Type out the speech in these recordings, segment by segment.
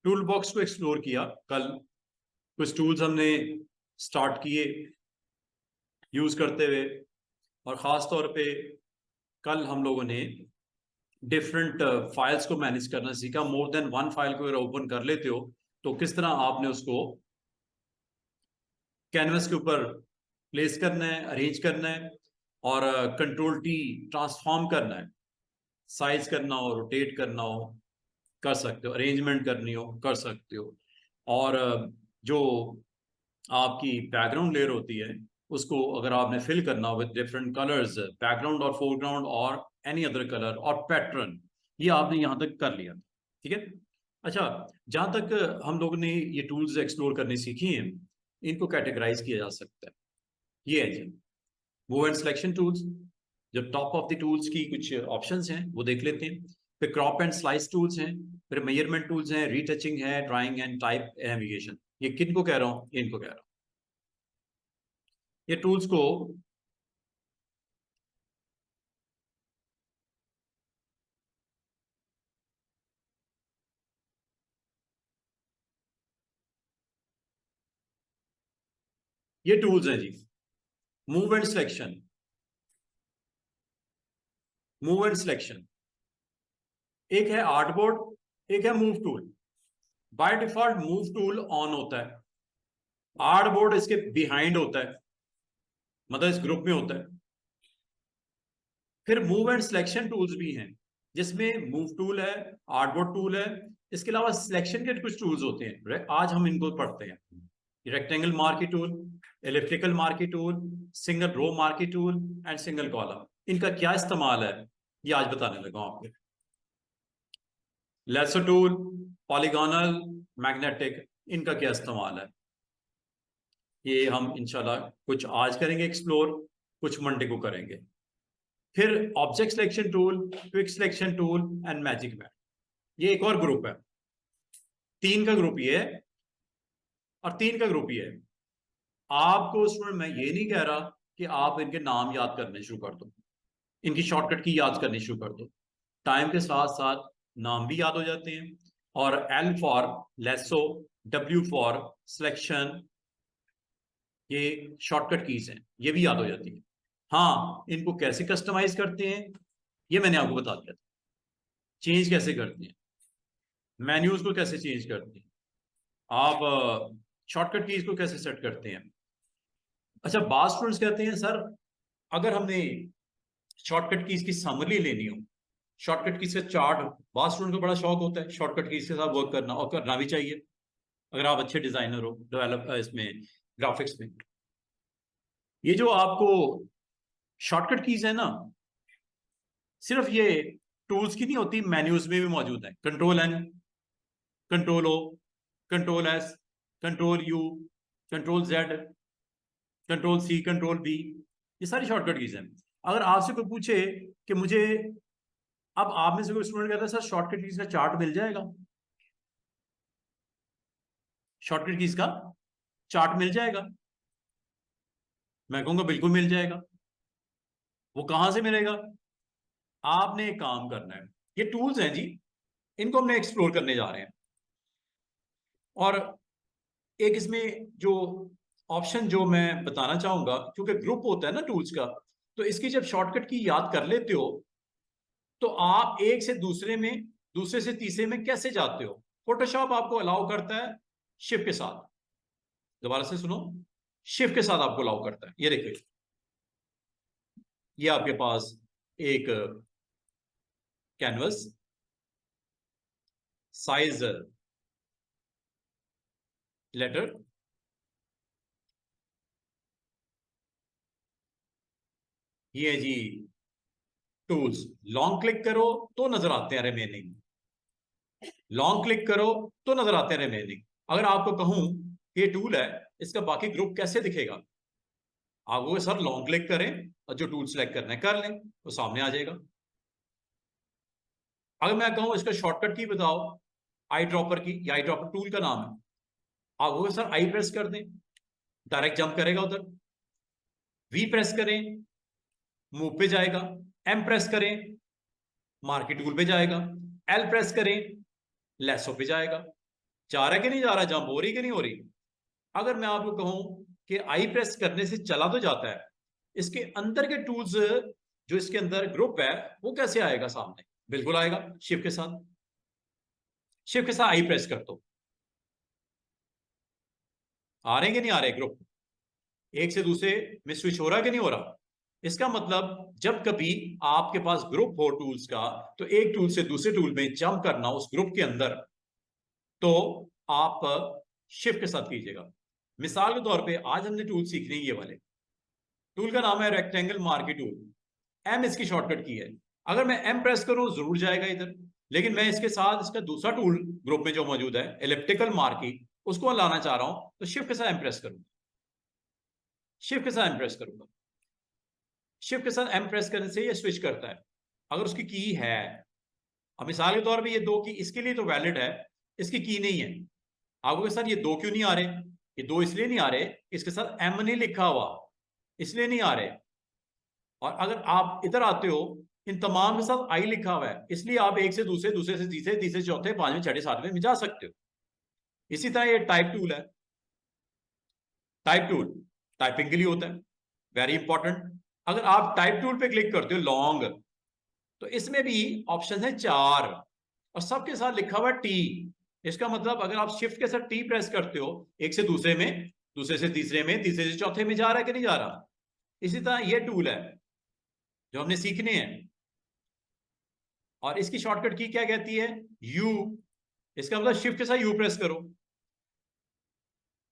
Tool box को explore किया। कल कुछ टूल्स हमने स्टार्ट किए यूज करते हुए, और ख़ास तौर पे कल हम लोगों ने डिफरेंट फाइल्स को मैनेज करना सीखा। मोर देन वन फाइल को अगर ओपन कर लेते हो तो किस तरह आपने उसको कैनवस के ऊपर प्लेस करना है, अरेंज करना है, और कंट्रोल टी ट्रांसफॉर्म करना है, साइज करना हो, रोटेट करना हो, कर सकते हो, अरेंजमेंट करनी हो कर सकते हो। और जो आपकी बैकग्राउंड लेयर होती है उसको अगर आपने फिल करना हो विद डिफरेंट कलर्स, बैकग्राउंड और फोरग्राउंड और एनी अदर कलर और पैटर्न, ये आपने यहाँ तक कर लिया। ठीक है। अच्छा, जहाँ तक हम लोगों ने ये टूल्स एक्सप्लोर करने सीखी हैं, इनको कैटेगराइज किया जा सकता है। ये है जी मूव एंड सिलेक्शन टूल्स। जो टॉप ऑफ द टूल्स की कुछ ऑप्शंस हैं वो देख लेते हैं। फिर क्रॉप एंड स्लाइस टूल्स हैं, फिर मेजरमेंट टूल्स हैं, रीटचिंग है, ड्राइंग एंड टाइप नेविगेशन। ये किन को कह रहा हूँ? इनको कह रहा हूँ। ये टूल्स को ये टूल्स हैं जी। Move and selection, move and selection, एक है आर्ट बोर्ड, एक है move tool. By default move tool on होता है, आर्ट बोर्ड इसके बिहाइंड होता है, मतलब इस ग्रुप में होता है। फिर मूव एंड सिलेक्शन टूल्स भी हैं जिसमें मूव टूल है, आर्ट बोर्ड टूल है, इसके अलावा सिलेक्शन के कुछ टूल्स होते हैं, आज हम इनको पढ़ते हैं। Rectangle marquee tool, elliptical marquee tool, single row marquee tool and single column. इनका क्या इस्तेमाल है ये आज बताने लगा हूं आपको। लेसो टूल, पॉलीगोनल, मैग्नेटिक, इनका क्या इस्तेमाल है ये हम इंशाल्लाह कुछ आज करेंगे एक्सप्लोर, कुछ मंडे को करेंगे। फिर object selection tool, quick selection tool and magic map, ये एक और ग्रुप है। तीन का ग्रुप ये है और तीन का ग्रुप ये है। आपको स्टूडेंट मैं ये नहीं कह रहा कि आप इनके नाम याद करने शुरू कर दो, इनकी शॉर्टकट की याद करनी शुरू कर दो। टाइम के साथ साथ नाम भी याद हो जाते हैं। और L for lasso, W for selection, ये शॉर्टकट कीज हैं, ये भी याद हो जाती है। हाँ, इनको कैसे कस्टमाइज करते हैं ये मैंने आपको बता दिया था। चेंज कैसे करते हैं, मेन्यूज को कैसे चेंज करते हैं, आप शॉर्टकट कीज को कैसे सेट करते हैं। अच्छा, बात स्टूडेंट्स कहते हैं सर अगर हमने शॉर्टकट कीज की समरी लेनी हो, शॉर्टकट कीज का चार्ट, बात स्टूडेंट को बड़ा शौक होता है शॉर्टकट कीज के साथ वर्क करना, और करना भी चाहिए अगर आप अच्छे डिजाइनर हो, डेवलप इसमें ग्राफिक्स में। ये जो आपको शॉर्टकट कीज है ना, सिर्फ ये टूल्स की नहीं होती, मेन्यूज में भी मौजूद है। Control N, control O, control S, control U, control Z, control C, control B, ये सारी शॉर्टकट कीज हैं। अगर आपसे कोई पूछे कि मुझे, अब आप में से कोई स्टूडेंट कहता है सर शॉर्टकट कीज का चार्ट मिल जाएगा, शॉर्टकट कीज का चार्ट मिल जाएगा? मैं कहूंगा बिल्कुल मिल जाएगा। वो कहां से मिलेगा? आपने एक काम करना है, ये टूल्स हैं जी, इनको हमने एक्सप्लोर करने जा रहे हैं। और एक इसमें जो ऑप्शन जो मैं बताना चाहूंगा, क्योंकि ग्रुप होता है ना टूल्स का, तो इसकी जब शॉर्टकट की याद कर लेते हो तो आप एक से दूसरे में, दूसरे से तीसरे में कैसे जाते हो। फोटोशॉप आपको अलाउ करता है शिफ्ट के साथ, दोबारा से सुनो, शिफ्ट के साथ आपको अलाउ करता है। ये देखिए, ये आपके पास एक कैनवस, साइज लेटर, ये है जी टूल्स। लॉन्ग क्लिक करो तो नजर आते हैं रिमेनिंग, लॉन्ग क्लिक करो तो नजर आते हैं रिमेनिंग। अगर आपको कहूं ये टूल है, इसका बाकी ग्रुप कैसे दिखेगा, आप वो सर लॉन्ग क्लिक करें और जो टूल सेलेक्ट करना है कर लें, वो सामने आ जाएगा। अगर मैं कहूं इसका शॉर्टकट की बताओ, आई ड्रॉपर की, या आई ड्रॉपर टूल का नाम है, आप वो सर आई प्रेस कर दें, डायरेक्ट जंप करेगा उधर। वी प्रेस करें, मूव पे जाएगा। एम प्रेस करें, मार्केट टूल पे जाएगा। एल प्रेस करें, लेसो पे जाएगा। जा रहा है कि नहीं जा रहा, जंप हो रही कि नहीं हो रही। अगर मैं आपको कहूं कि आई प्रेस करने से चला तो जाता है, इसके अंदर के टूल्स जो इसके अंदर ग्रुप है वो कैसे आएगा सामने? बिल्कुल आएगा, शिफ्ट के साथ। शिफ्ट के साथ आई प्रेस कर दो, आ रहे कि नहीं आ रहे ग्रुप, एक से दूसरे में स्विच हो रहा है कि नहीं हो रहा। इसका मतलब जब कभी आपके पास ग्रुप हो टूल्स का, तो एक टूल से दूसरे टूल में जंप करना उस ग्रुप के अंदर, तो आप शिफ्ट के साथ कीजिएगा। मिसाल के तौर पे आज हमने टूल सीखने ये वाले, टूल का नाम है रेक्टेंगल मार्की टूल। एम इसकी शॉर्टकट की है। अगर मैं एम प्रेस करूं जरूर जाएगा इधर, लेकिन मैं इसके साथ इसका दूसरा टूल ग्रुप में जो मौजूद है एलिप्टिकल मार्की, उसको लाना चाह रहा हूं, तो शिफ्ट के साथ एम प्रेस करूंगा, शिफ्ट के साथ एम प्रेस करूंगा। शिफ्ट के साथ एम प्रेस करने से ये स्विच करता है अगर उसकी की है। अब मिसाल के तौर पे ये दो की इसके लिए तो वैलिड है, इसकी की नहीं है। आपके साथ ये दो क्यों नहीं आ रहे? ये दो इसलिए नहीं आ रहे, इसके साथ एम नहीं लिखा हुआ, इसलिए नहीं आ रहे। और अगर आप इधर आते हो, इन तमाम के साथ आई लिखा हुआ है, इसलिए आप एक से दूसरे, दूसरे से तीसरे, तीसरे से चौथे, पांचवें, छठे, सातवें में जा सकते हो। इसी तरह ये टाइप टूल है। टाइप टूल टाइपिंग के लिए होता है, वेरी इंपॉर्टेंट। अगर आप टाइप टूल पे क्लिक करते हो लॉन्ग, तो इसमें भी ऑप्शन है 4 और सबके साथ लिखा हुआ टी। इसका मतलब अगर आप शिफ्ट के साथ टी प्रेस करते हो, एक से दूसरे में, दूसरे से तीसरे में, तीसरे से चौथे में जा रहा है कि नहीं जा रहा। इसी तरह ये टूल है जो हमने सीखने हैं, और इसकी शॉर्टकट की क्या कहती है? यू। इसका मतलब शिफ्ट के साथ यू प्रेस करो,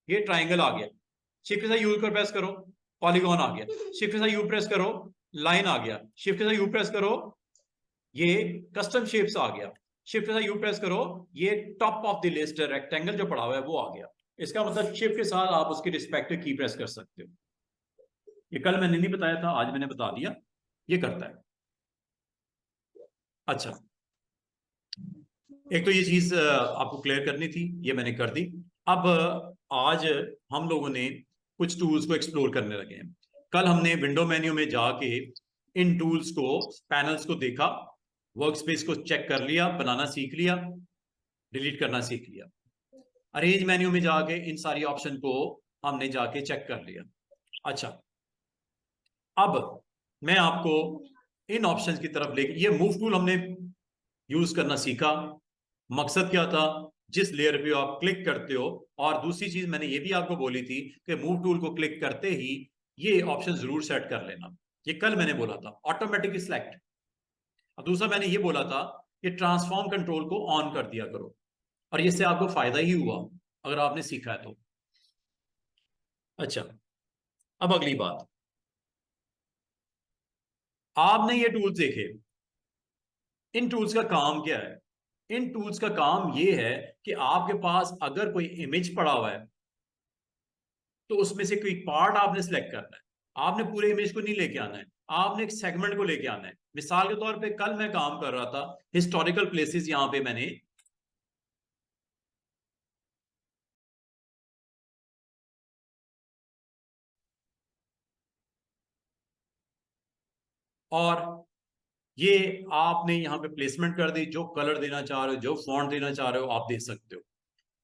ये ट्राइंगल आ गया। शिफ्ट के साथ यू कर प्रेस करो, पॉलीगॉन आ गया। शिफ्ट के साथ यू प्रेस करो, लाइन आ गया। शिफ्ट के साथ यू प्रेस करो, ये कस्टम शेप्स आ गया। शिफ्ट के साथ यू प्रेस करो, ये top of the list rectangle जो पड़ा हुआ है वो आ गया। इसका मतलब शिफ्ट के साथ आप उसकी रिस्पेक्टिव की प्रेस कर सकते हो। ये कल मैंने नहीं बताया था, आज मैंने बता दिया, ये करता है। अच्छा, एक तो ये चीज आपको क्लियर करनी थी, ये मैंने कर दी। अब आज हम लोगों ने कुछ टूल्स को एक्सप्लोर करने लगे हैं। कल हमने विंडो मेन्यू में जाके इन टूल्स को, पैनल्स को देखा, वर्कस्पेस को चेक कर लिया, बनाना सीख लिया, डिलीट करना सीख लिया। अरेंज मेन्यू में जाके इन सारी ऑप्शन को हमने जाके चेक कर लिया। अच्छा, अब मैं आपको इन ऑप्शंस की तरफ लेके, ये मूव टूल हमने यूज करना सीखा। मकसद क्या था? जिस लेयर पे आप क्लिक करते हो, और दूसरी चीज मैंने ये भी आपको बोली थी कि मूव टूल को क्लिक करते ही ये ऑप्शन जरूर सेट कर लेना। ये कल मैंने बोला था, ऑटोमेटिक सिलेक्ट। और दूसरा मैंने ये बोला था कि ट्रांसफॉर्म कंट्रोल को ऑन कर दिया करो, और इससे आपको फायदा ही हुआ अगर आपने सीखा है तो। अच्छा, अब अगली बात, आपने ये टूल्स देखे, इन टूल्स का काम क्या है? इन टूल्स का काम ये है कि आपके पास अगर कोई इमेज पड़ा हुआ है, तो उसमें से कोई पार्ट आपने सिलेक्ट करना है। आपने पूरे इमेज को नहीं लेके आना है, आपने एक सेगमेंट को लेके आना है। मिसाल के तौर पे कल मैं काम कर रहा था हिस्टोरिकल प्लेसेस, यहां पे मैंने और ये आपने यहाँ पे प्लेसमेंट कर दी, जो कलर देना चाह रहे हो, जो फॉन्ट देना चाह रहे हो आप दे सकते हो।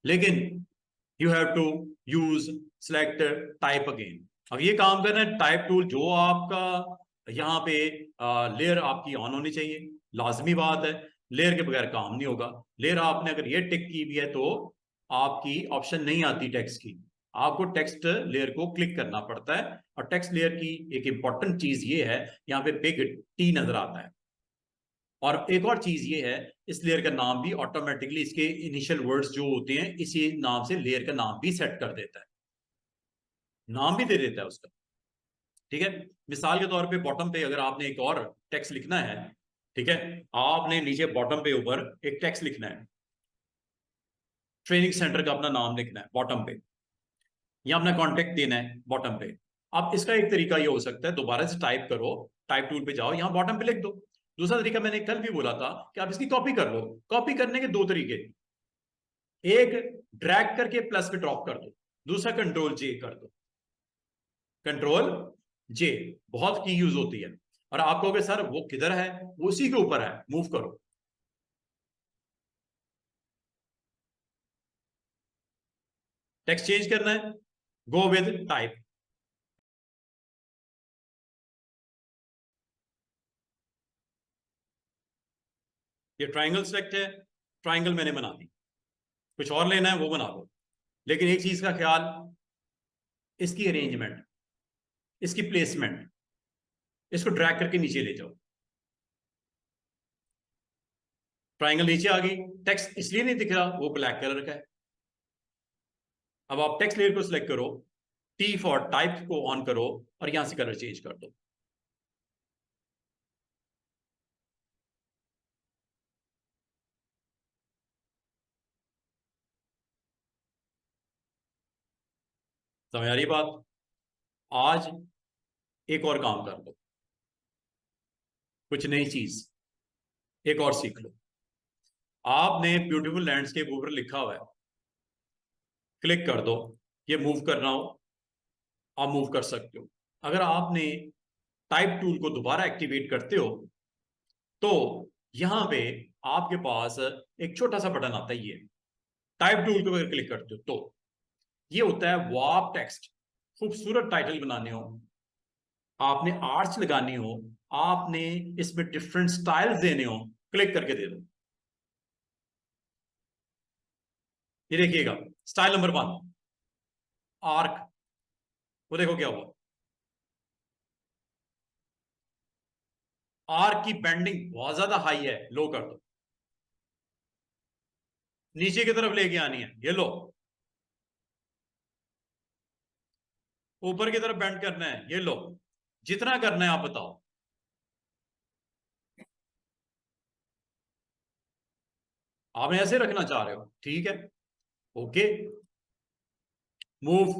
लेकिन you have to use select type again. अब ये काम करना है टाइप टूल, जो आपका यहाँ पे लेयर आपकी ऑन होनी चाहिए, लाजमी बात है। लेयर के बगैर काम नहीं होगा। लेयर आपने अगर ये टिक की भी है तो आपकी ऑप्शन नहीं आती टेक्स्ट की, आपको टेक्स्ट लेयर को क्लिक करना पड़ता है। और टेक्स्ट लेयर की एक इंपॉर्टेंट चीज ये है, यहाँ पे बिग टी नजर आता है। और एक और चीज ये है, इस लेयर का नाम भी ऑटोमेटिकली इसके इनिशियल वर्ड्स जो होते हैं इसी नाम से लेयर का नाम भी सेट कर देता है, नाम भी दे देता है उसका। ठीक है, मिसाल के तौर पे बॉटम पे अगर आपने एक और टेक्स्ट लिखना है, ठीक है, आपने नीचे बॉटम पे ऊपर एक टेक्स्ट लिखना है, ट्रेनिंग सेंटर का अपना नाम लिखना है बॉटम पे, या अपना कॉन्टेक्ट देना है बॉटम पे। अब इसका एक तरीका ये हो सकता है, दोबारा से टाइप करो, टाइप टूल पे जाओ, यहाँ बॉटम पे लिख दो। दूसरा तरीका मैंने कल भी बोला था कि आप इसकी कॉपी कर लो। कॉपी करने के दो तरीके, एक ड्रैग करके प्लस पे ड्रॉप कर दो, दूसरा कंट्रोल जे कर दो। कंट्रोल जे बहुत की यूज होती है। और आप कहोगे सर वो किधर है, वो उसी के ऊपर है, मूव करो। टेक्स्ट चेंज करना है, गो विद टाइप। ये ट्राइंगल सेलेक्ट है, ट्राइंगल मैंने बना दी, कुछ और लेना है वो बना लो। लेकिन एक चीज का ख्याल, इसकी अरेंजमेंट, इसकी प्लेसमेंट, इसको ड्रैग करके नीचे ले जाओ। ट्राइंगल नीचे आ गई, टेक्स्ट इसलिए नहीं दिख रहा, वो ब्लैक कलर का है। अब आप टेक्स्ट लेयर को सिलेक्ट करो, टी फॉर टाइप को ऑन करो और यहां से कलर चेंज कर दो। समझ आ रही बात? आज एक और काम कर लो, कुछ नई चीज एक और सीख लो। आपने ब्यूटीफुल लैंडस्केप ऊपर लिखा हुआ है, क्लिक कर दो, ये मूव करना हो आप मूव कर सकते हो। अगर आपने टाइप टूल को दोबारा एक्टिवेट करते हो तो यहां पे आपके पास एक छोटा सा बटन आता है, ये टाइप टूल को अगर क्लिक करते हो तो ये होता है वार्प टेक्स्ट। खूबसूरत टाइटल बनाने हो, आपने आर्ट्स लगानी हो, आपने इसमें डिफरेंट स्टाइल्स देने हो, क्लिक करके दे दो। ये देखिएगा स्टाइल नंबर 1 आर्क, वो देखो क्या हुआ, आर्क की बेंडिंग बहुत ज्यादा हाई है, लो कर दो। नीचे की तरफ लेके आनी है, ये लो। ऊपर की तरफ बेंड करना है, ये लो। जितना करना है आप बताओ। आप ऐसे रखना चाह रहे हो, ठीक है, ओके, मूव।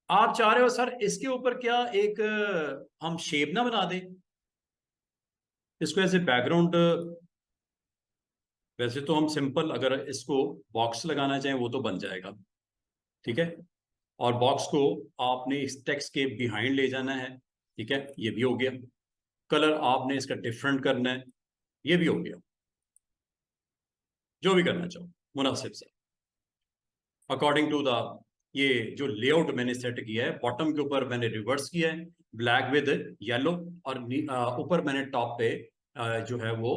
आप चाह रहे हो सर इसके ऊपर क्या एक हम शेप ना बना दें, इसको ऐसे बैकग्राउंड। वैसे तो हम सिंपल अगर इसको बॉक्स लगाना चाहें वो तो बन जाएगा, ठीक है। और बॉक्स को आपने इस टेक्स्ट के बिहाइंड ले जाना है, ठीक है, ये भी हो गया। कलर आपने इसका डिफरेंट करना है, ये भी हो गया। जो भी करना चाहो मुनासिब से, अकॉर्डिंग टू द ये जो लेआउट मैंने सेट किया है, बॉटम के ऊपर मैंने रिवर्स किया है ब्लैक विद येलो, और ऊपर मैंने टॉप पे जो है वो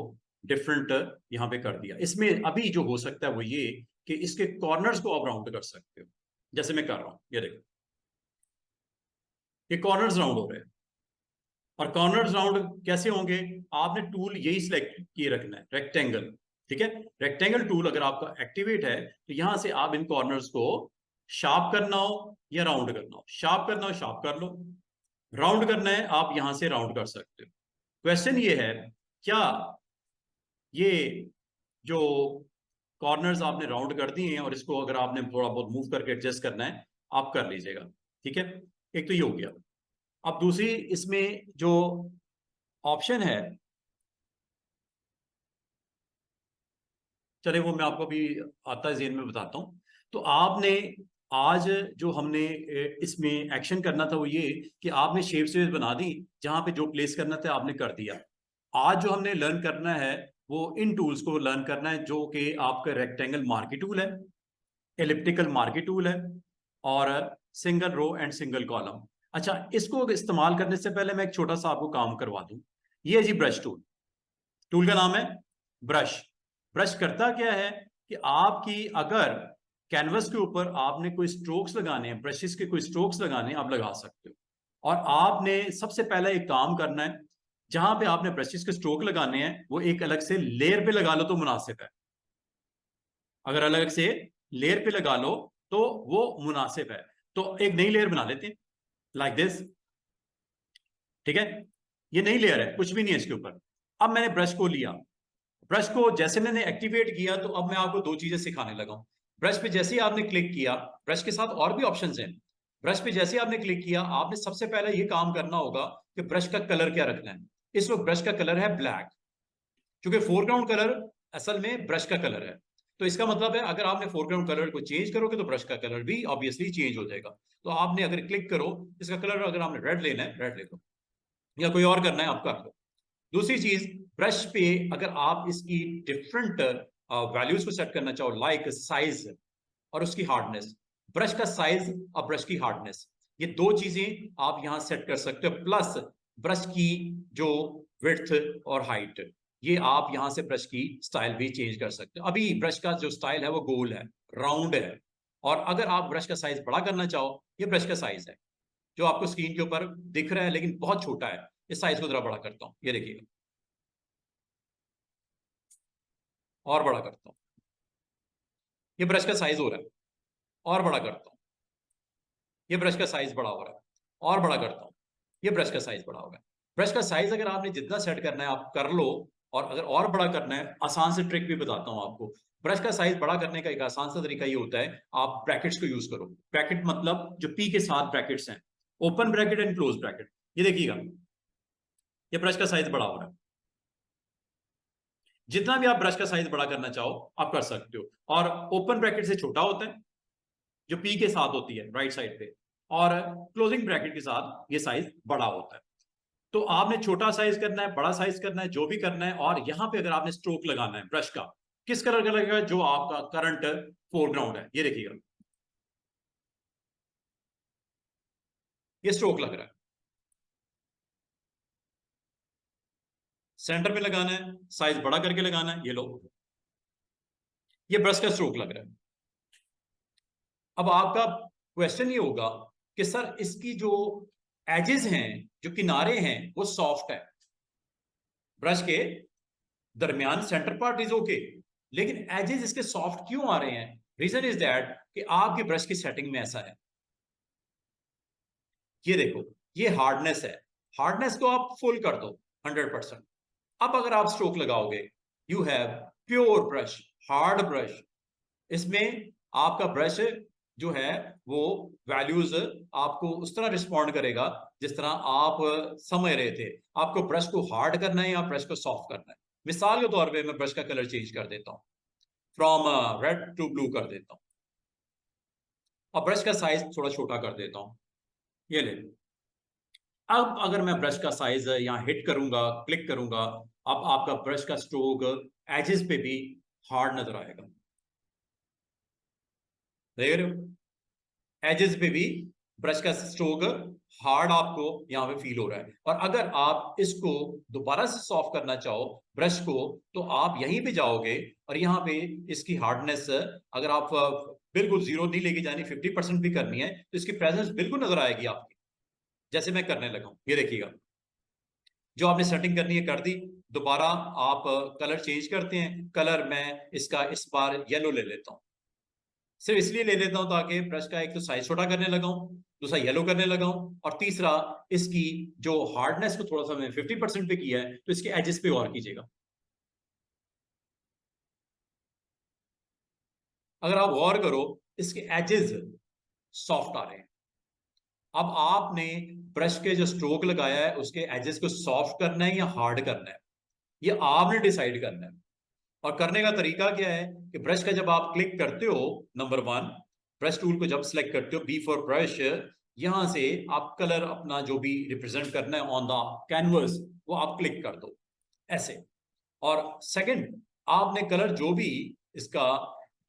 डिफरेंट यहाँ पे कर दिया। इसमें अभी जो हो सकता है वो ये कि इसके कॉर्नर्स को आप राउंड कर सकते हो, जैसे मैं कर रहा हूं, ये देखो ये कॉर्नर्स राउंड हो रहे हैं। और कॉर्नर्स राउंड कैसे होंगे, आपने टूल यही सिलेक्ट किए रखना है, रेक्टेंगल, ठीक है। रेक्टेंगल टूल अगर आपका एक्टिवेट है तो यहां से आप इन कॉर्नर्स को शार्प करना हो या राउंड करना हो, शार्प करना हो शार्प कर लो, राउंड करना है आप यहां से राउंड कर सकते हो। क्वेश्चन ये है, क्या ये जो कॉर्नर्स आपने राउंड कर दिए हैं और इसको अगर आपने थोड़ा बहुत मूव करके एडजस्ट करना है आप कर लीजिएगा, ठीक है। एक तो ये हो गया। अब दूसरी इसमें जो ऑप्शन है, चले वो मैं आपको अभी आता है जेन में बताता हूं। तो आपने आज जो हमने इसमें एक्शन करना था वो ये कि आपने शेप से बना दी, जहां पे जो प्लेस करना था आपने कर दिया। आज जो हमने लर्न करना है वो इन टूल्स को लर्न करना है, जो कि आपका रेक्टेंगल मार्की टूल है, एलिप्टिकल मार्की टूल है, और single row and single column. अच्छा, इसको इस्तेमाल करने से पहले मैं एक छोटा सा आपको काम करवा दूं। ये है जी ब्रश टूल, टूल का नाम है ब्रश। ब्रश करता क्या है कि आपकी अगर कैनवस के ऊपर आपने कोई स्ट्रोक्स लगाने हैं, ब्रशेस के कोई स्ट्रोक्स लगाने हैं, आप लगा सकते हो। और आपने सबसे पहले एक काम करना है, जहां पे आपने ब्रशेस के स्ट्रोक लगाने हैं वो एक अलग से लेयर पे लगा लो तो मुनासिब है। अगर अलग से लेयर पे लगा लो तो वो मुनासिब है। तो एक नई लेयर बना लेते हैं, लाइक दिस, ठीक है। ये नई लेयर है, कुछ भी नहीं है इसके ऊपर। अब मैंने ब्रश को लिया, ब्रश को जैसे मैंने एक्टिवेट किया तो अब मैं आपको दो चीजें सिखाने लगा हूं। ब्रश पे जैसे ही आपने क्लिक किया, ब्रश के साथ और भी ऑप्शंस हैं। ब्रश पे जैसे ही आपने क्लिक किया, आपने सबसे पहले ये काम करना होगा कि ब्रश का कलर क्या रखना है। इस वक्त ब्रश का कलर है ब्लैक, क्योंकि फोरग्राउंड कलर असल में ब्रश का कलर है। तो इसका मतलब है अगर आपने फोरग्राउंड कलर को चेंज करोगे तो ब्रश का कलर भी ऑब्वियसली चेंज हो जाएगा। तो आपने अगर क्लिक करो, इसका कलर अगर आपने रेड लेना है रेड ले लो, या कोई और करना है आप कर लो। दूसरी चीज, ब्रश पे अगर आप इसकी डिफरेंट वैल्यूज को सेट करना चाहो, लाइक साइज और उसकी हार्डनेस, ब्रश का साइज और ब्रश की हार्डनेस, ये दो चीजें आप यहां सेट कर सकते हो, प्लस ब्रश की जो विड्थ और हाइट, ये आप यहां से ब्रश की स्टाइल भी चेंज कर सकते हो। अभी ब्रश का जो स्टाइल है वो गोल है, राउंड है, और अगर आप ब्रश का साइज बड़ा करना चाहो, ये ब्रश का साइज है जो आपको स्क्रीन के ऊपर दिख रहा है लेकिन बहुत छोटा है, इस साइज को जरा बड़ा करता हूं, ये देखिएगा, और बड़ा करता हूं, ये ब्रश का साइज हो रहा है, और बड़ा करता हूं, ये ब्रश का साइज बड़ा हो रहा है, और बड़ा करता हूं, ये ब्रश का साइज बड़ा हो गया। ब्रश का साइज अगर आपने जितना सेट करना है आप कर लो, और अगर और बड़ा करना है, आसान से ट्रिक भी बताता हूं आपको। ब्रश का साइज बड़ा करने का एक आसान सा तरीका ये होता है, आप ब्रैकेट्स को यूज करो। ब्रैकेट मतलब जो पी के साथ ब्रैकेट्स हैं, open bracket and close bracket. ये देखिएगा, ये ब्रश का साइज बड़ा हो रहा है, जितना भी आप ब्रश का साइज बड़ा करना चाहो आप कर सकते हो, और ओपन ब्रैकेट से छोटा होता है जो पी के साथ होती है राइट साइड पे, और क्लोजिंग ब्रैकेट के साथ ये साइज बड़ा होता है। तो आपने छोटा साइज करना है, बड़ा साइज करना है, जो भी करना है, और यहां पे अगर आपने स्ट्रोक लगाना है ब्रश का, किस कलर का लगेगा, जो आपका करंट फोरग्राउंड है, ये देखिएगा, ये स्ट्रोक लग रहा है, सेंटर में लगाना है, साइज बड़ा करके लगाना है, ये लो, ये ब्रश का स्ट्रोक लग रहा है। अब आपका क्वेश्चन ये होगा कि सर इसकी जो एजेस हैं, जो किनारे हैं, वो सॉफ्ट है, ब्रश के दरमियान सेंटर पार्ट इज ओके, लेकिन एजेस इसके सॉफ्ट क्यों आ रहे हैं? रीजन इज दैट कि आपकी ब्रश की सेटिंग में ऐसा है। ये देखो, ये हार्डनेस है, हार्डनेस को आप फुल कर दो 100%। अब अगर आप स्ट्रोक लगाओगे, you have pure brush, hard brush, इसमें आपका ब्रश जो है वो वैल्यूज आपको उस तरह रिस्पॉन्ड करेगा जिस तरह आप समझ रहे थे। आपको ब्रश को हार्ड करना है या ब्रश को सॉफ्ट करना है। मिसाल के तौर पे मैं ब्रश का कलर चेंज कर देता हूं, फ्रॉम रेड टू ब्लू कर देता हूं, और ब्रश का साइज थोड़ा छोटा कर देता हूं, ये ले। अब अगर मैं ब्रश का साइज यहाँ हिट करूंगा, क्लिक करूंगा, अब आपका ब्रश का स्ट्रोक एजेस पे भी हार्ड नजर आएगा, देख रहे हो, एजेस पे भी ब्रश का स्ट्रोक हार्ड आपको यहाँ पे फील हो रहा है। और अगर आप इसको दोबारा से सॉफ्ट करना चाहो ब्रश को, तो आप यहीं पे जाओगे और यहाँ पे इसकी हार्डनेस अगर आप बिल्कुल जीरो नहीं लेके जानी, 50% भी करनी है, तो इसकी प्रेजेंस बिल्कुल नजर आएगी आपकी, जैसे मैं करने लगा हूं, ये देखिएगा, जो आपने सेटिंग करनी है कर दी। दोबारा आप कलर चेंज करते हैं, कलर मैं इसका इस बार येलो ले लेता हूं, सिर्फ इसलिए ले लेता हूं ताकि ब्रश का एक तो साइज छोटा करने लगा हूं, दूसरा येलो करने लगा हूं, और तीसरा इसकी जो हार्डनेस को थोड़ा सा मैंने 50% पे किया है, तो इसके एजेस पे और कीजिएगा। अगर आप गौर करो, इसके एजेस सॉफ्ट आ रहे हैं। अब आपने ब्रश के जो स्ट्रोक लगाया है उसके एजेस को सॉफ्ट करना है या हार्ड करना है, ये आपने डिसाइड करना है। और करने का तरीका क्या है कि ब्रश का जब आप क्लिक करते हो, नंबर 1, ब्रश टूल को जब सेलेक्ट करते हो, बी फॉर ब्रश, यहां से आप कलर अपना जो भी रिप्रेजेंट करना है ऑन द कैनवस, वो आप क्लिक कर दो ऐसे। और सेकंड, आपने कलर जो भी इसका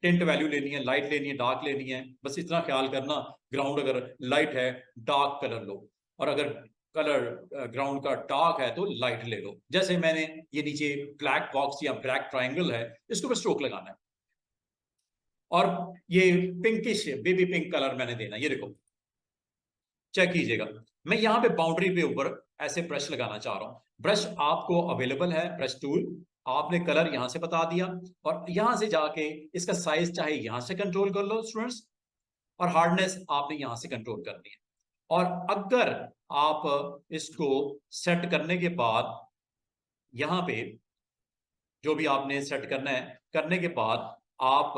टिंट वैल्यू लेनी है, लाइट लेनी है, डार्क लेनी है, बस इतना ख्याल करना, ग्राउंड अगर लाइट है डार्क कलर लो, और अगर कलर ग्राउंड का डार्क है तो लाइट ले लो। जैसे मैंने ये नीचे ब्लैक बॉक्स या ब्लैक ट्राइंगल है, इसको भी स्ट्रोक लगाना है, और ये पिंकिश बेबी पिंक कलर मैंने देना है, ये देखो, चेक कीजिएगा। मैं यहाँ पे बाउंड्री पे ऊपर ऐसे ब्रश लगाना चाह रहा हूँ, ब्रश आपको अवेलेबल है, ब्रश टूल, आपने कलर यहां से बता दिया, और यहां से जाके इसका साइज चाहे यहां से कंट्रोल कर लो स्टूडेंट्स, और हार्डनेस आपने यहां से कंट्रोल करनी है। और अगर आप इसको सेट करने के बाद यहां पे जो भी आपने सेट करना है, करने के बाद आप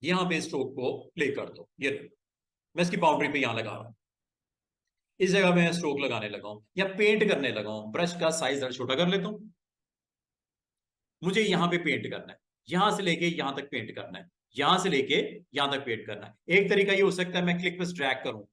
यहां पे स्ट्रोक को प्ले कर दो, ये मैं इसकी बाउंड्री पे यहां लगा रहा हूं, इस जगह मैं स्ट्रोक लगाने लगा हूं या पेंट करने लगा हूं, ब्रश का साइज जरा छोटा कर लेता हूं, मुझे यहां पे पेंट करना है, यहां से लेके यहां तक पेंट करना है, यहां से लेके यहां तक पेंट करना है। एक तरीका ये हो सकता है मैं क्लिक बस ड्रैग करूं,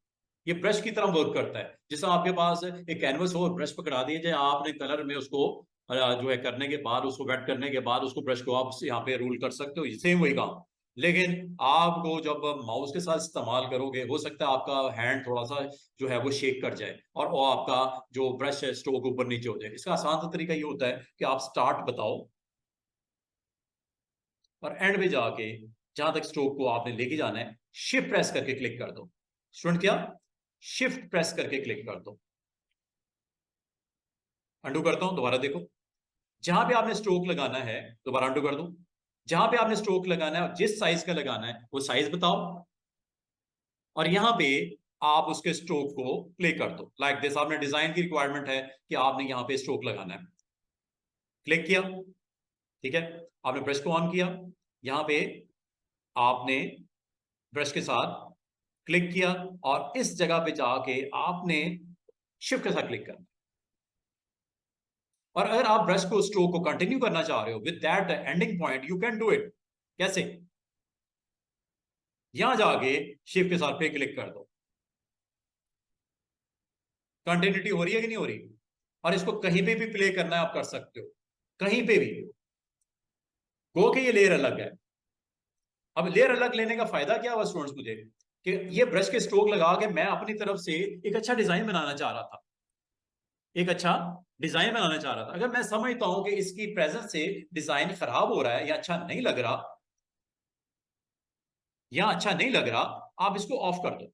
ये ब्रश की तरह वर्क करता है, जैसे आपके पास एक कैनवस हो और ब्रश पकड़ा दिया जाए, आपने कलर में उसको जो है करने के बाद, उसको वेट करने के बाद उसको ब्रश को आप यहाँ पे रूल कर सकते हो, सेम वही काम। लेकिन आपको जब माउस के साथ इस्तेमाल करोगे, हो सकता है आपका हैंड थोड़ा सा जो है वो शेक कर जाए और वो आपका जो ब्रश है स्ट्रोक ऊपर नीचे हो जाए। इसका आसान सा तरीका ये होता है कि आप स्टार्ट बताओ और एंड पे जाके जहां तक स्ट्रोक को आपने लेके जाना है, शिफ्ट प्रेस करके क्लिक कर दो। स्टूडेंट क्या, शिफ्ट प्रेस करके क्लिक कर दो। अंडू करता हूं, दोबारा देखो। जहां पे आपने स्ट्रोक लगाना है, दोबारा अंडू कर दो। जहां पे आपने स्ट्रोक लगाना है और जिस साइज का लगाना है वो साइज बताओ, और यहां पे आप उसके स्ट्रोक को प्ले कर दो लाइक दिस। आपने डिजाइन की रिक्वायरमेंट है कि आपने यहां पे स्ट्रोक लगाना है, क्लिक किया, ठीक है। आपने ब्रश को ऑन किया, यहां पे आपने ब्रश के साथ क्लिक किया और इस जगह पे जाके आपने शिफ्ट के साथ क्लिक करना। और अगर आप ब्रश को स्ट्रोक को कंटिन्यू करना चाह रहे हो with that ending point, you can do it. कैसे, यहां जाके शिफ्ट के साथ पे क्लिक कर दो। कंटिन्यूटी हो रही है कि नहीं हो रही? और इसको कहीं पे भी प्ले करना है आप कर सकते हो, कहीं पे भी। गो के ये लेयर अलग है। अब लेयर अलग लेने का फायदा क्या हुआ स्टूडेंट्स मुझे, कि ये ब्रश के स्ट्रोक लगा के मैं अपनी तरफ से एक अच्छा डिजाइन बनाना चाह रहा था, एक अच्छा डिजाइन बनाना चाह रहा था। अगर मैं समझता हूं कि इसकी प्रेजेंस से डिजाइन खराब हो रहा है या अच्छा नहीं लग रहा, या अच्छा नहीं लग रहा, आप इसको ऑफ कर दो।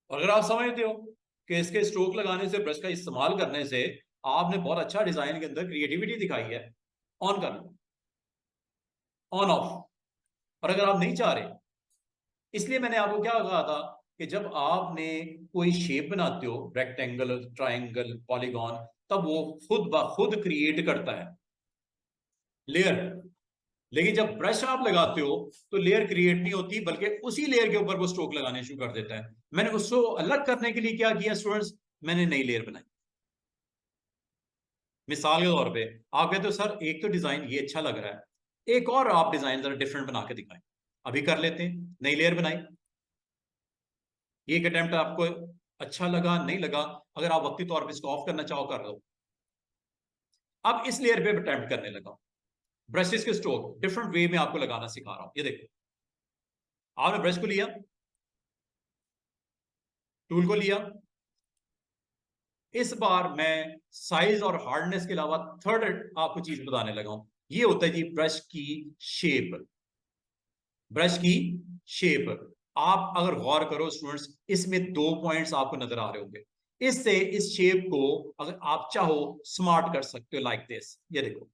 और अगर आप समझते हो कि इसके स्ट्रोक लगाने से, ब्रश का इस्तेमाल करने से आपने बहुत अच्छा डिजाइन के अंदर क्रिएटिविटी दिखाई है, ऑन कर लो, ऑन ऑफ। और अगर आप नहीं चाह रहे, इसलिए मैंने आपको क्या कहा था कि जब आपने कोई शेप बनाते हो, रेक्टेंगल, ट्राइंगल, पॉलीगॉन, तब वो खुद ब खुद क्रिएट करता है लेयर। लेकिन जब ब्रश आप लगाते हो तो लेयर क्रिएट नहीं होती, बल्कि उसी लेयर के ऊपर वो स्ट्रोक लगाने शुरू कर देता है। मैंने उसको अलग करने के लिए क्या किया स्टूडेंट्स, मैंने नई लेयर बनाई। मिसाल के तौर पे आप कहते हो सर एक तो डिजाइन ये अच्छा लग रहा है, एक और आप डिजाइन जरा डिफरेंट बना के दिखाएं। अभी कर लेते हैं, नई लेयर बनाई। एक अटेम्प्ट आपको अच्छा लगा, नहीं लगा, अगर आप वक्ती तौर पे इसको ऑफ करना चाहो कर लो। अब इस लेयर पे अटेम्प्ट करने लगा, ब्रशेस के स्ट्रोक डिफरेंट वे में आपको लगाना सिखा रहा हूं। ये देखो, आपने ब्रश को लिया, टूल को लिया, इस बार मैं साइज और हार्डनेस के अलावा थर्ड आपको चीज बताने लगा हूं। ये होता है जी ब्रश की शेप। ब्रश की शेप, आप अगर गौर करो स्टूडेंट्स, इसमें दो पॉइंट्स आपको नजर आ रहे होंगे। इससे इस शेप को अगर आप चाहो स्मार्ट कर सकते हो लाइक दिस। ये देखो,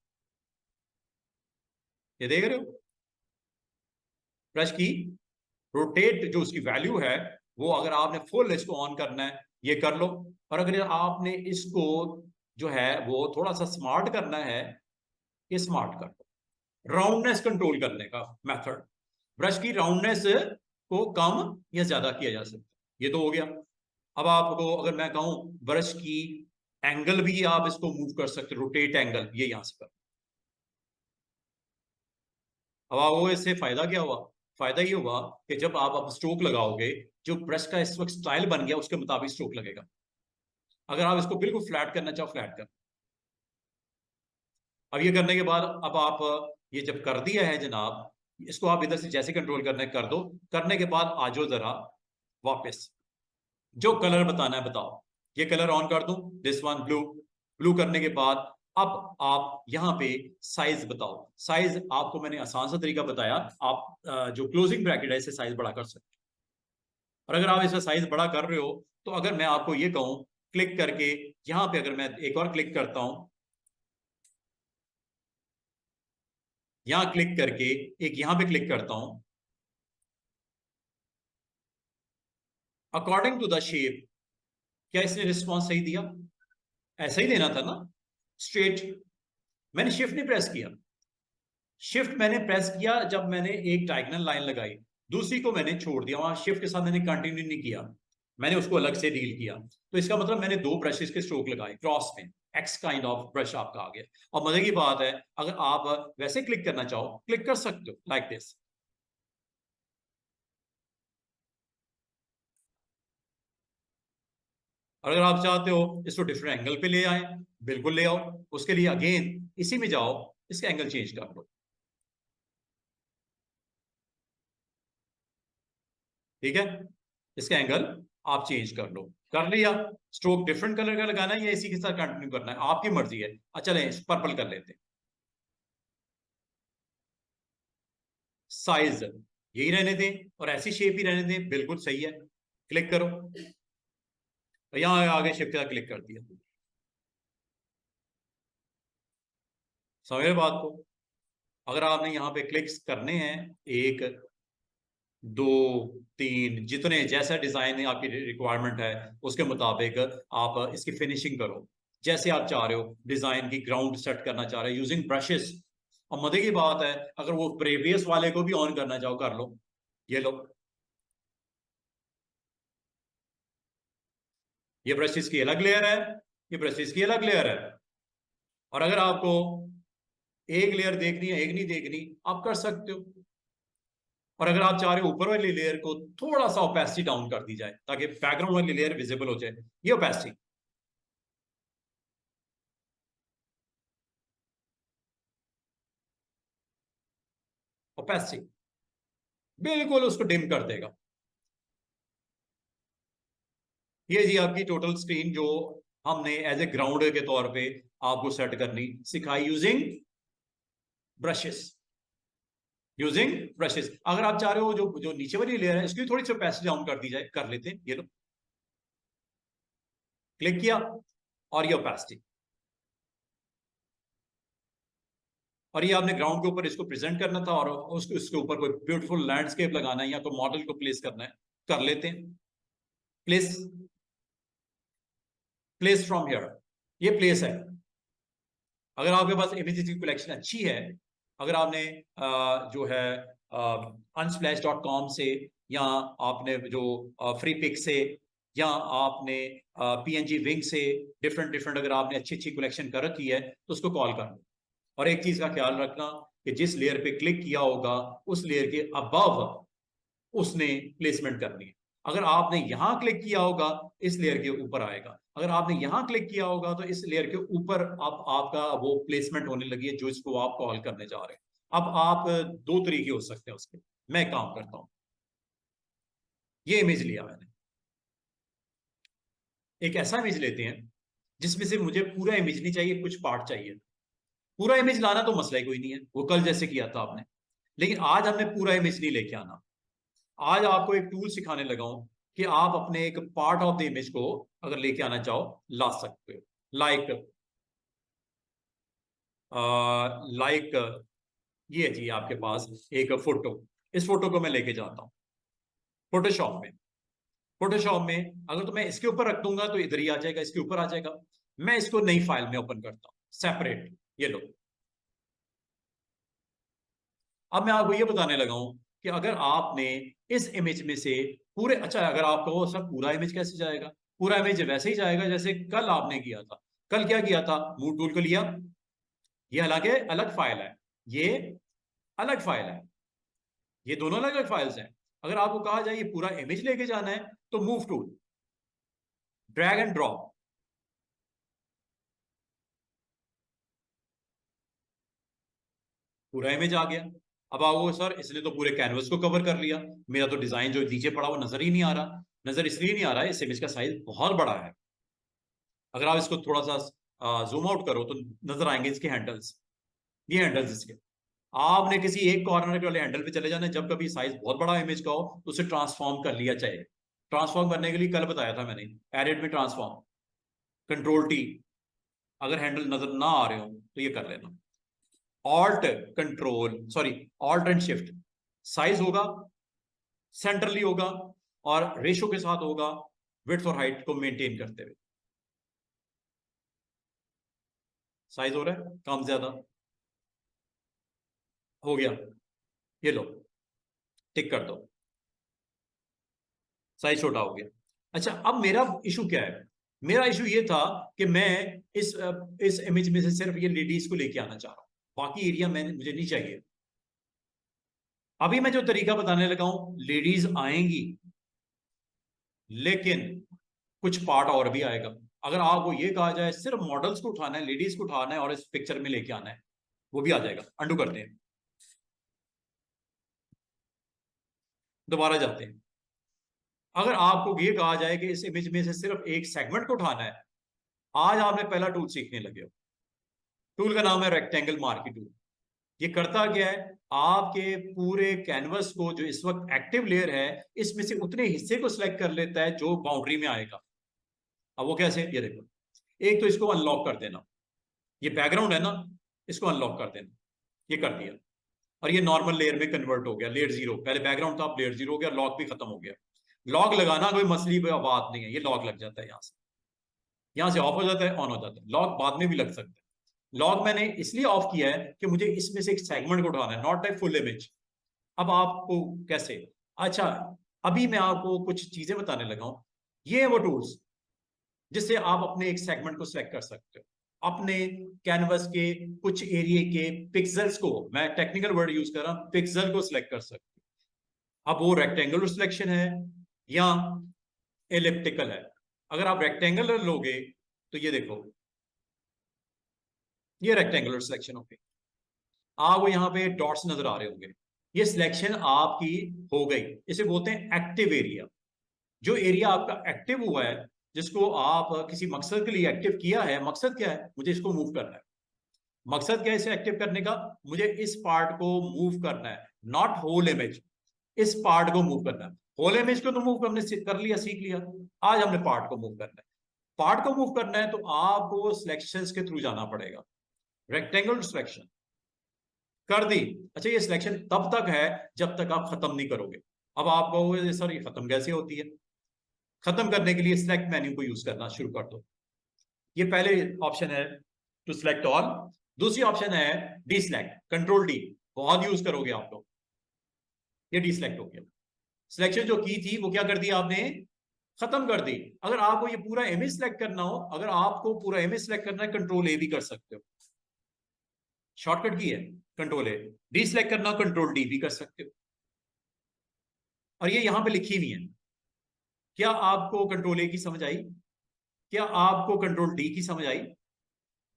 ये देख रहे हो ब्रश की रोटेट जो उसकी वैल्यू है, वो अगर आपने फुल इसको ऑन करना है ये कर लो, और अगर आपने इसको जो है वो थोड़ा सा स्मार्ट करना है, ये स्मार्ट कर लो। राउंडनेस कंट्रोल करने का मेथड, ब्रश की राउंडनेस को कम या ज्यादा किया जा सकता है। ये तो हो गया। अब आपको अगर मैं कहूं ब्रश की एंगल भी आप इसको मूव कर सकते, रोटेट एंगल, ये यहां से कर। अब आपको इससे फायदा क्या हुआ? फायदा ये हुआ कि जब आप अब स्ट्रोक लगाओगे, जो ब्रश का इस वक्त स्टाइल बन गया उसके मुताबिक स्ट्रोक लगेगा। अगर आप इसको बिल्कुल फ्लैट करना चाहो, फ्लैट कर। अब ये करने के बाद अब आप ये जब कर दिया है जनाब, इसको आप इधर से जैसे कंट्रोल करने कर दो। करने के बाद आ जाओ जरा वापस, जो कलर बताना है बताओ। ये कलर ऑन कर दूं, दिस वन ब्लू। ब्लू करने के बाद अब आप यहां पे साइज बताओ। साइज आपको मैंने आसान सा तरीका बताया, आप जो क्लोजिंग ब्रैकेट है इसे साइज बड़ा कर सकते हो। और अगर आप इसका साइज बड़ा कर रहे हो, तो अगर मैं आपको ये कहूं क्लिक करके, यहां पे अगर मैं एक और क्लिक करता हूं, यहां क्लिक करके एक यहां पे क्लिक करता हूं, अकॉर्डिंग टू द शेप, क्या इसने रिस्पॉन्स सही दिया? ऐसा ही देना था ना, स्ट्रेट। मैंने शिफ्ट नहीं प्रेस किया। शिफ्ट मैंने प्रेस किया जब मैंने एक डायगोनल लाइन लगाई, दूसरी को मैंने छोड़ दिया, वहां शिफ्ट के साथ मैंने कंटिन्यू नहीं किया, मैंने उसको अलग से डील किया। तो इसका मतलब मैंने दो ब्रशेस के स्ट्रोक लगाए क्रॉस में, एक्स काइंड ऑफ ब्रश आपका आ गया। और मजे की बात है, अगर आप वैसे क्लिक करना चाहो क्लिक कर सकते हो लाइक दिस। और अगर आप चाहते हो इसको डिफरेंट एंगल पे ले आए, बिल्कुल ले आओ। उसके लिए अगेन इसी में जाओ, इसका एंगल चेंज कर लो, ठीक है। इसका एंगल आप चेंज कर लो, कर लिया। स्ट्रोक डिफरेंट कलर का लगाना है या इसी के साथ कंटिन्यू करना है, आपकी मर्जी है। चलें पर्पल कर लेते हैं। साइज यही रहने दें और ऐसी शेप ही रहने दें, बिल्कुल सही है। क्लिक करो, यहां आगे शिफ्ट का क्लिक कर दिया। समझ रहे बात को? अगर आपने यहाँ पे क्लिक्स करने हैं, एक, दो, तीन, जितने जैसा डिजाइन आपकी रिक्वायरमेंट है उसके मुताबिक आप इसकी फिनिशिंग करो जैसे आप चाह रहे हो। डिजाइन की ग्राउंड सेट करना चाह रहे हो यूजिंग ब्रशेस। और मजे की बात है, अगर वो प्रीवियस वाले को भी ऑन करना चाहो कर लो। ये लो, ये ब्रशेस की अलग लेयर है, ये ब्रशेस की अलग लेयर है। और अगर आपको एक लेयर देखनी है, एक नहीं देखनी, आप कर सकते हो। और अगर आप चाह रहे हो ऊपर वाली लेयर को थोड़ा सा ओपेसिटी डाउन कर दी जाए ताकि बैकग्राउंड वाली लेयर विजिबल हो जाए, ये ओपेसिटी। ओपेसिटी बिल्कुल उसको डिम कर देगा। ये जी आपकी टोटल स्क्रीन जो हमने एज ए ग्राउंड के तौर पे आपको सेट करनी सिखाई यूजिंग ब्रशेस। Using brushes. अगर आप चाह रहे हो जो जो नीचे वाली लेयर है इसकी थोड़ी सी ओपेसिटी डाउन कर दी जाए, कर लेते हैं। ये लो, क्लिक किया और ये ओपेसिटी। और ये आपने ग्राउंड के ऊपर इसको प्रेजेंट करना था और उसके उसके ऊपर कोई ब्यूटीफुल लैंडस्केप लगाना है या कोई मॉडल को प्लेस करना है, कर लेते हैं। प्लेस, प्लेस फ्रॉम हियर, ये प्लेस है। अगर आपके पास इमेजेस की कलेक्शन अच्छी है, अगर आपने जो है unsplash.com से या आपने जो फ्री पिक से या आपने पीएनजी विंग से डिफरेंट डिफरेंट अगर आपने अच्छी अच्छी कलेक्शन कर रखी है तो उसको कॉल कर लो। और एक चीज का ख्याल रखना कि जिस लेयर पे क्लिक किया होगा उस लेयर के अबव उसने प्लेसमेंट करनी है। अगर आपने यहां क्लिक किया होगा इस लेयर के ऊपर आएगा, अगर आपने यहां क्लिक किया होगा तो इस लेयर के ऊपर अब आपका वो प्लेसमेंट होने लगी है जो इसको आप कॉल करने जा रहे हैं। अब आप दो तरीके हो सकते हैं उसके। मैं काम करता हूं, ये इमेज लिया मैंने, एक ऐसा इमेज लेते हैं जिसमें से मुझे पूरा इमेज नहीं चाहिए, कुछ पार्ट चाहिए। पूरा इमेज लाना तो मसला ही कोई नहीं है, वो कल जैसे किया था आपने। लेकिन आज हमने पूरा इमेज नहीं लेके आना। आज आपको एक टूल सिखाने लगा हूं कि आप अपने एक पार्ट ऑफ द इमेज को अगर लेके आना चाहो ला सकते हो। लाइक लाइक ये है जी आपके पास एक फोटो। इस फोटो को मैं लेके जाता हूं फोटोशॉप में। फोटोशॉप में अगर तो मैं इसके ऊपर रख दूंगा तो इधर ही आ जाएगा, इसके ऊपर आ जाएगा। मैं इसको नई फाइल में ओपन करता हूं सेपरेट। ये लो, अब मैं आपको ये बताने लगा हूं कि अगर आपने इस इमेज में से पूरे, अच्छा अगर आप कहो सर पूरा इमेज कैसे जाएगा, पूरा इमेज वैसे ही जाएगा जैसे कल आपने किया था। कल क्या किया था, मूव टूल को लिया, ये हालांकि अलग फाइल है, ये अलग फाइल है, ये दोनों अलग अलग फाइल्स हैं। अगर आपको कहा जाए ये पूरा इमेज लेके जाना है तो move tool, drag and drop, पूरा इमेज आ गया। अब आओ सर इसने तो पूरे कैनवस को कवर कर लिया, मेरा तो डिजाइन जो नीचे पड़ा वो नजर ही नहीं आ रहा। नजर इसलिए नहीं आ रहा है, इस इमेज का साइज बहुत बड़ा है। अगर आप इसको थोड़ा सा जूम आउट करो तो नजर आएंगे इसके हैंडल्स, ये हैंडल्स इसके। आपने किसी एक कॉर्नर के वाले हैंडल पे चले जाना है, जब कभी साइज बहुत बड़ा इमेज का हो तो उसे ट्रांसफॉर्म कर लिया चाहिए। ट्रांसफॉर्म करने के लिए कल बताया था मैंने, एडिट में ट्रांसफॉर्म, कंट्रोल टी। अगर हैंडल नजर ना आ रहे हो तो ये कर लेना, alt control sorry alt and shift. Size होगा सेंट्रली होगा और रेशो के साथ होगा, विड्थ और हाइट को मेंटेन करते हुए। साइज हो रहा है कम ज्यादा, हो गया, ये लो, टिक कर दो, साइज छोटा हो गया। अच्छा अब मेरा इशू क्या है, मेरा इशू ये था कि मैं इस इमेज में से सिर्फ ये लेडीज को लेके आना चाह रहा हूं, बाकी एरिया में मुझे नहीं चाहिए। अभी मैं जो तरीका बताने लगा हूं, लेडीज आएंगी लेकिन कुछ पार्ट और भी आएगा। अगर आपको ये कहा जाए सिर्फ मॉडल्स को उठाना है, लेडीज को उठाना है और इस पिक्चर में लेके आना है, वो भी आ जाएगा। अंडू करते हैं, दोबारा जाते हैं। अगर आपको ये कहा जाए कि इस इमेज में से सिर्फ एक सेगमेंट को उठाना है, आज आपने पहला टूल सीखने लगे हो। टूल का नाम है रेक्टेंगल मार्की टूल। ये करता क्या है, आपके पूरे कैनवस को जो इस वक्त एक्टिव लेयर है, इसमें से उतने हिस्से को सिलेक्ट कर लेता है जो बाउंड्री में आएगा। अब वो कैसे, ये देखो, एक तो इसको अनलॉक कर देना, ये बैकग्राउंड है ना, इसको अनलॉक कर देना, ये कर दिया, और ये नॉर्मल लेयर में कन्वर्ट हो गया, लेयर जीरो। पहले बैकग्राउंड था, अब लेयर जीरो हो गया, लॉक भी खत्म हो गया। लॉक लगाना कोई मसली बात नहीं है, ये लॉक लग जाता है, यहां से ऑफ हो जाता है, ऑन हो जाता है। लॉक बाद में भी लग सकता है। लॉक मैंने इसलिए ऑफ किया है कि मुझे इसमें से एक सेगमेंट को उठाना है, नॉट ए फुल इमेज। अब आपको कैसे, अच्छा, अभी मैं आपको कुछ चीजें बताने लगा हूं। ये है वो टूल्स जिससे आप अपने एक सेगमेंट को सिलेक्ट कर सकते हो, अपने कैनवस के कुछ एरिया के पिक्सल्स को, मैं टेक्निकल वर्ड यूज कर रहा हूं, पिक्सल को सिलेक्ट कर सकते हो। अब वो रेक्टेंगुलर सिलेक्शन है या एलिप्टिकल है। अगर आप रेक्टेंगुलर लोगे तो ये देखो, ये रेक्टेंगुलर सिलेक्शन हो गई। आपको यहाँ पे डॉट्स नजर आ रहे होंगे, ये सिलेक्शन आपकी हो गई। इसे बोलते हैं एक्टिव एरिया। जो एरिया आपका एक्टिव हुआ है, जिसको आप किसी मकसद के लिए एक्टिव किया है, मकसद क्या है, मुझे इसको मूव करना है। मकसद क्या है इसे एक्टिव करने का, मुझे इस पार्ट को मूव करना है, नॉट होल इमेज, इस पार्ट को मूव करना है। होल इमेज को तो मूव करने कर लिया, सीख लिया। आज हमने पार्ट को मूव करना है। पार्ट को मूव करना है तो आपको सिलेक्शंस के थ्रू जाना पड़ेगा। रेक्टेंगुलर सिलेक्शन कर दी, अच्छा, ये सिलेक्शन तब तक है जब तक आप खत्म नहीं करोगे। अब आप कहोगे सर ये खत्म कैसे होती है, खत्म करने के लिए सिलेक्ट मेन्यू को यूज करना शुरू कर दो। ये पहले ऑप्शन है टू सिलेक्ट ऑल, दूसरी ऑप्शन है डी सिलेक्ट, कंट्रोल डी, बहुत यूज करोगे आप लोग। ये डी सिलेक्ट हो गया, सिलेक्शन जो की थी वो क्या कर दिया आपने, खत्म कर दी। अगर आपको ये पूरा इमेज सिलेक्ट करना हो, अगर आपको पूरा इमेज सिलेक्ट करना है, कंट्रोल ए भी कर सकते हो, शॉर्टकट की है कंट्रोल ए। डी सिलेक्ट करना हो, कंट्रोल डी भी कर सकते हो। और ये यहां पे लिखी हुई है। क्या आपको कंट्रोल ए की समझ आई, क्या आपको कंट्रोल डी की समझ आई,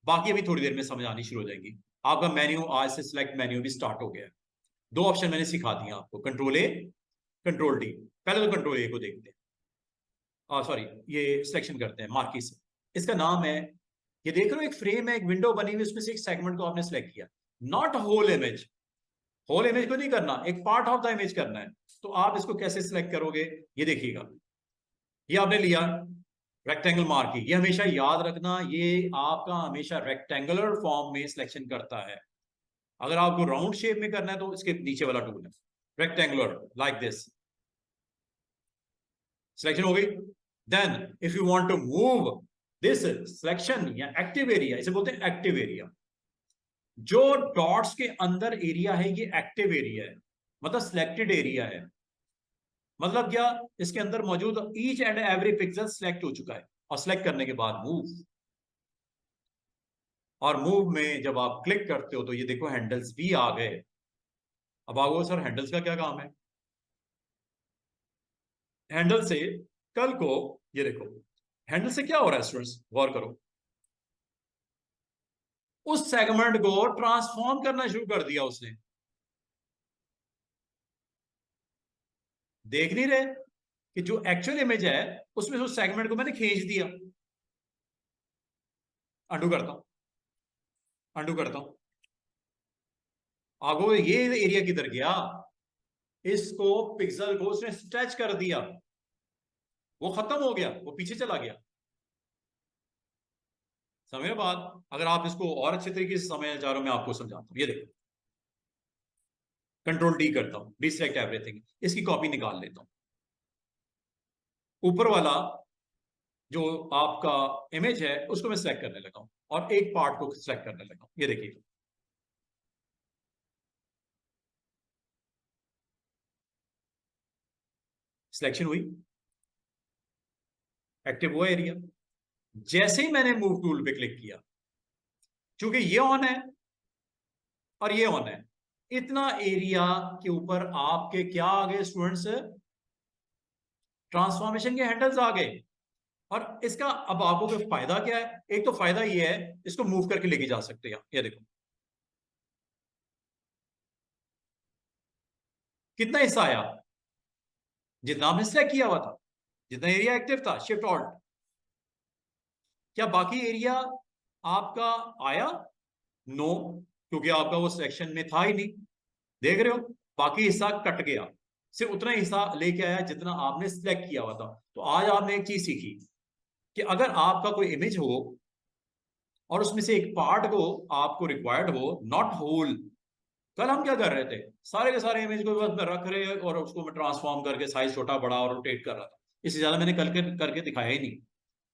बाकी अभी थोड़ी देर में समझ आनी शुरू हो जाएगी। आपका मेन्यू आज से सिलेक्ट मेन्यू भी स्टार्ट हो गया है। दो ऑप्शन मैंने सिखा दिए आपको, कंट्रोल ए, कंट्रोल डी। पहले तो कंट्रोल ए को देखते हैं, सॉरी, ये सिलेक्शन करते हैं मार्की से। इसका नाम है, ये देख रहे हो एक फ्रेम है, एक विंडो बनी हुई, उसमें से एक सेगमेंट को आपने सिलेक्ट किया, not whole image. Whole image को नहीं करना, एक पार्ट ऑफ द इमेज करना है। तो आप इसको कैसे सिलेक्ट करोगे, ये देखिएगा। ये आपने लिया रेक्टेंगल मार्की, ये हमेशा याद रखना, ये आपका हमेशा रेक्टेंगुलर फॉर्म में सिलेक्शन करता है। अगर आपको राउंड शेप में करना है तो इसके नीचे वाला टूल है रेक्टेंगुलर, लाइक दिस। सिलेक्शन हो गई। Then if you want to move this selection या एक्टिव एरिया, इसे बोलते हैं एक्टिव एरिया। जो डॉट्स के अंदर एरिया है ये एक्टिव एरिया है, मतलब सिलेक्टेड एरिया है। मतलब क्या, इसके अंदर मौजूद each and every pixel select हो चुका है, और सिलेक्ट करने के बाद मूव। और मूव में जब आप क्लिक करते हो तो ये देखो हैंडल्स भी आ गए। अब आओ सर हैंडल्स का क्या काम है, हैंडल से कल को, ये देखो हैंडल से क्या हो रहा है स्टूडेंट्स, गौर करो, उस सेगमेंट को ट्रांसफॉर्म करना शुरू कर दिया उसने। देख नहीं रहे कि जो एक्चुअल इमेज है उसमें उस सेगमेंट को मैंने खींच दिया। अंडू करता हूं, अंडू करता हूं। आगो ये एरिया किधर गया, इसको पिक्सल को उसने स्ट्रेच कर दिया, वो खत्म हो गया, वो पीछे चला गया। समझ बात, अगर आप इसको और अच्छे तरीके से समझना चाह रहे हो मैं आपको समझाता हूं। ये देखो कंट्रोल डी करता हूं, डी सिलेक्ट एवरीथिंग, इसकी कॉपी निकाल लेता हूं। ऊपर वाला जो आपका इमेज है उसको मैं सिलेक्ट करने लगा हूं, और एक पार्ट को सिलेक्ट करने लगा हूं। ये देखिए सिलेक्शन हुई, एक्टिव हुआ एरिया। जैसे ही मैंने मूव टूल पे क्लिक किया, क्योंकि ये ऑन है और ये ऑन है, इतना एरिया के ऊपर आपके क्या आ गए स्टूडेंट्स, ट्रांसफॉर्मेशन के हैंडल्स आ गए। और इसका अब आपको क्या फायदा क्या है? एक तो फायदा ये है, इसको मूव करके लेके जा सकते हैं। ये देखो कितना हिस्सा आया, जितना आपने सेलेक्ट किया हुआ था, जितना एरिया एक्टिव था, शिफ्ट ऑल्ट। क्या बाकी एरिया आपका आया? नो, क्योंकि आपका वो सिलेक्शन में था ही नहीं। देख रहे हो, बाकी हिस्सा कट गया, सिर्फ उतना हिस्सा लेके आया जितना आपने सिलेक्ट किया हुआ था। तो आज आपने एक चीज सीखी कि अगर आपका कोई इमेज हो और उसमें से एक पार्ट को आपको रिक्वायर्ड हो, नॉट होल। कल हम क्या कर रहे थे, सारे के सारे इमेज को बस मैं रख रहे और उसको मैं ट्रांसफॉर्म करके साइज छोटा बड़ा और रोटेट कर रहा था। इससे ज्यादा मैंने कल करके दिखाया ही नहीं।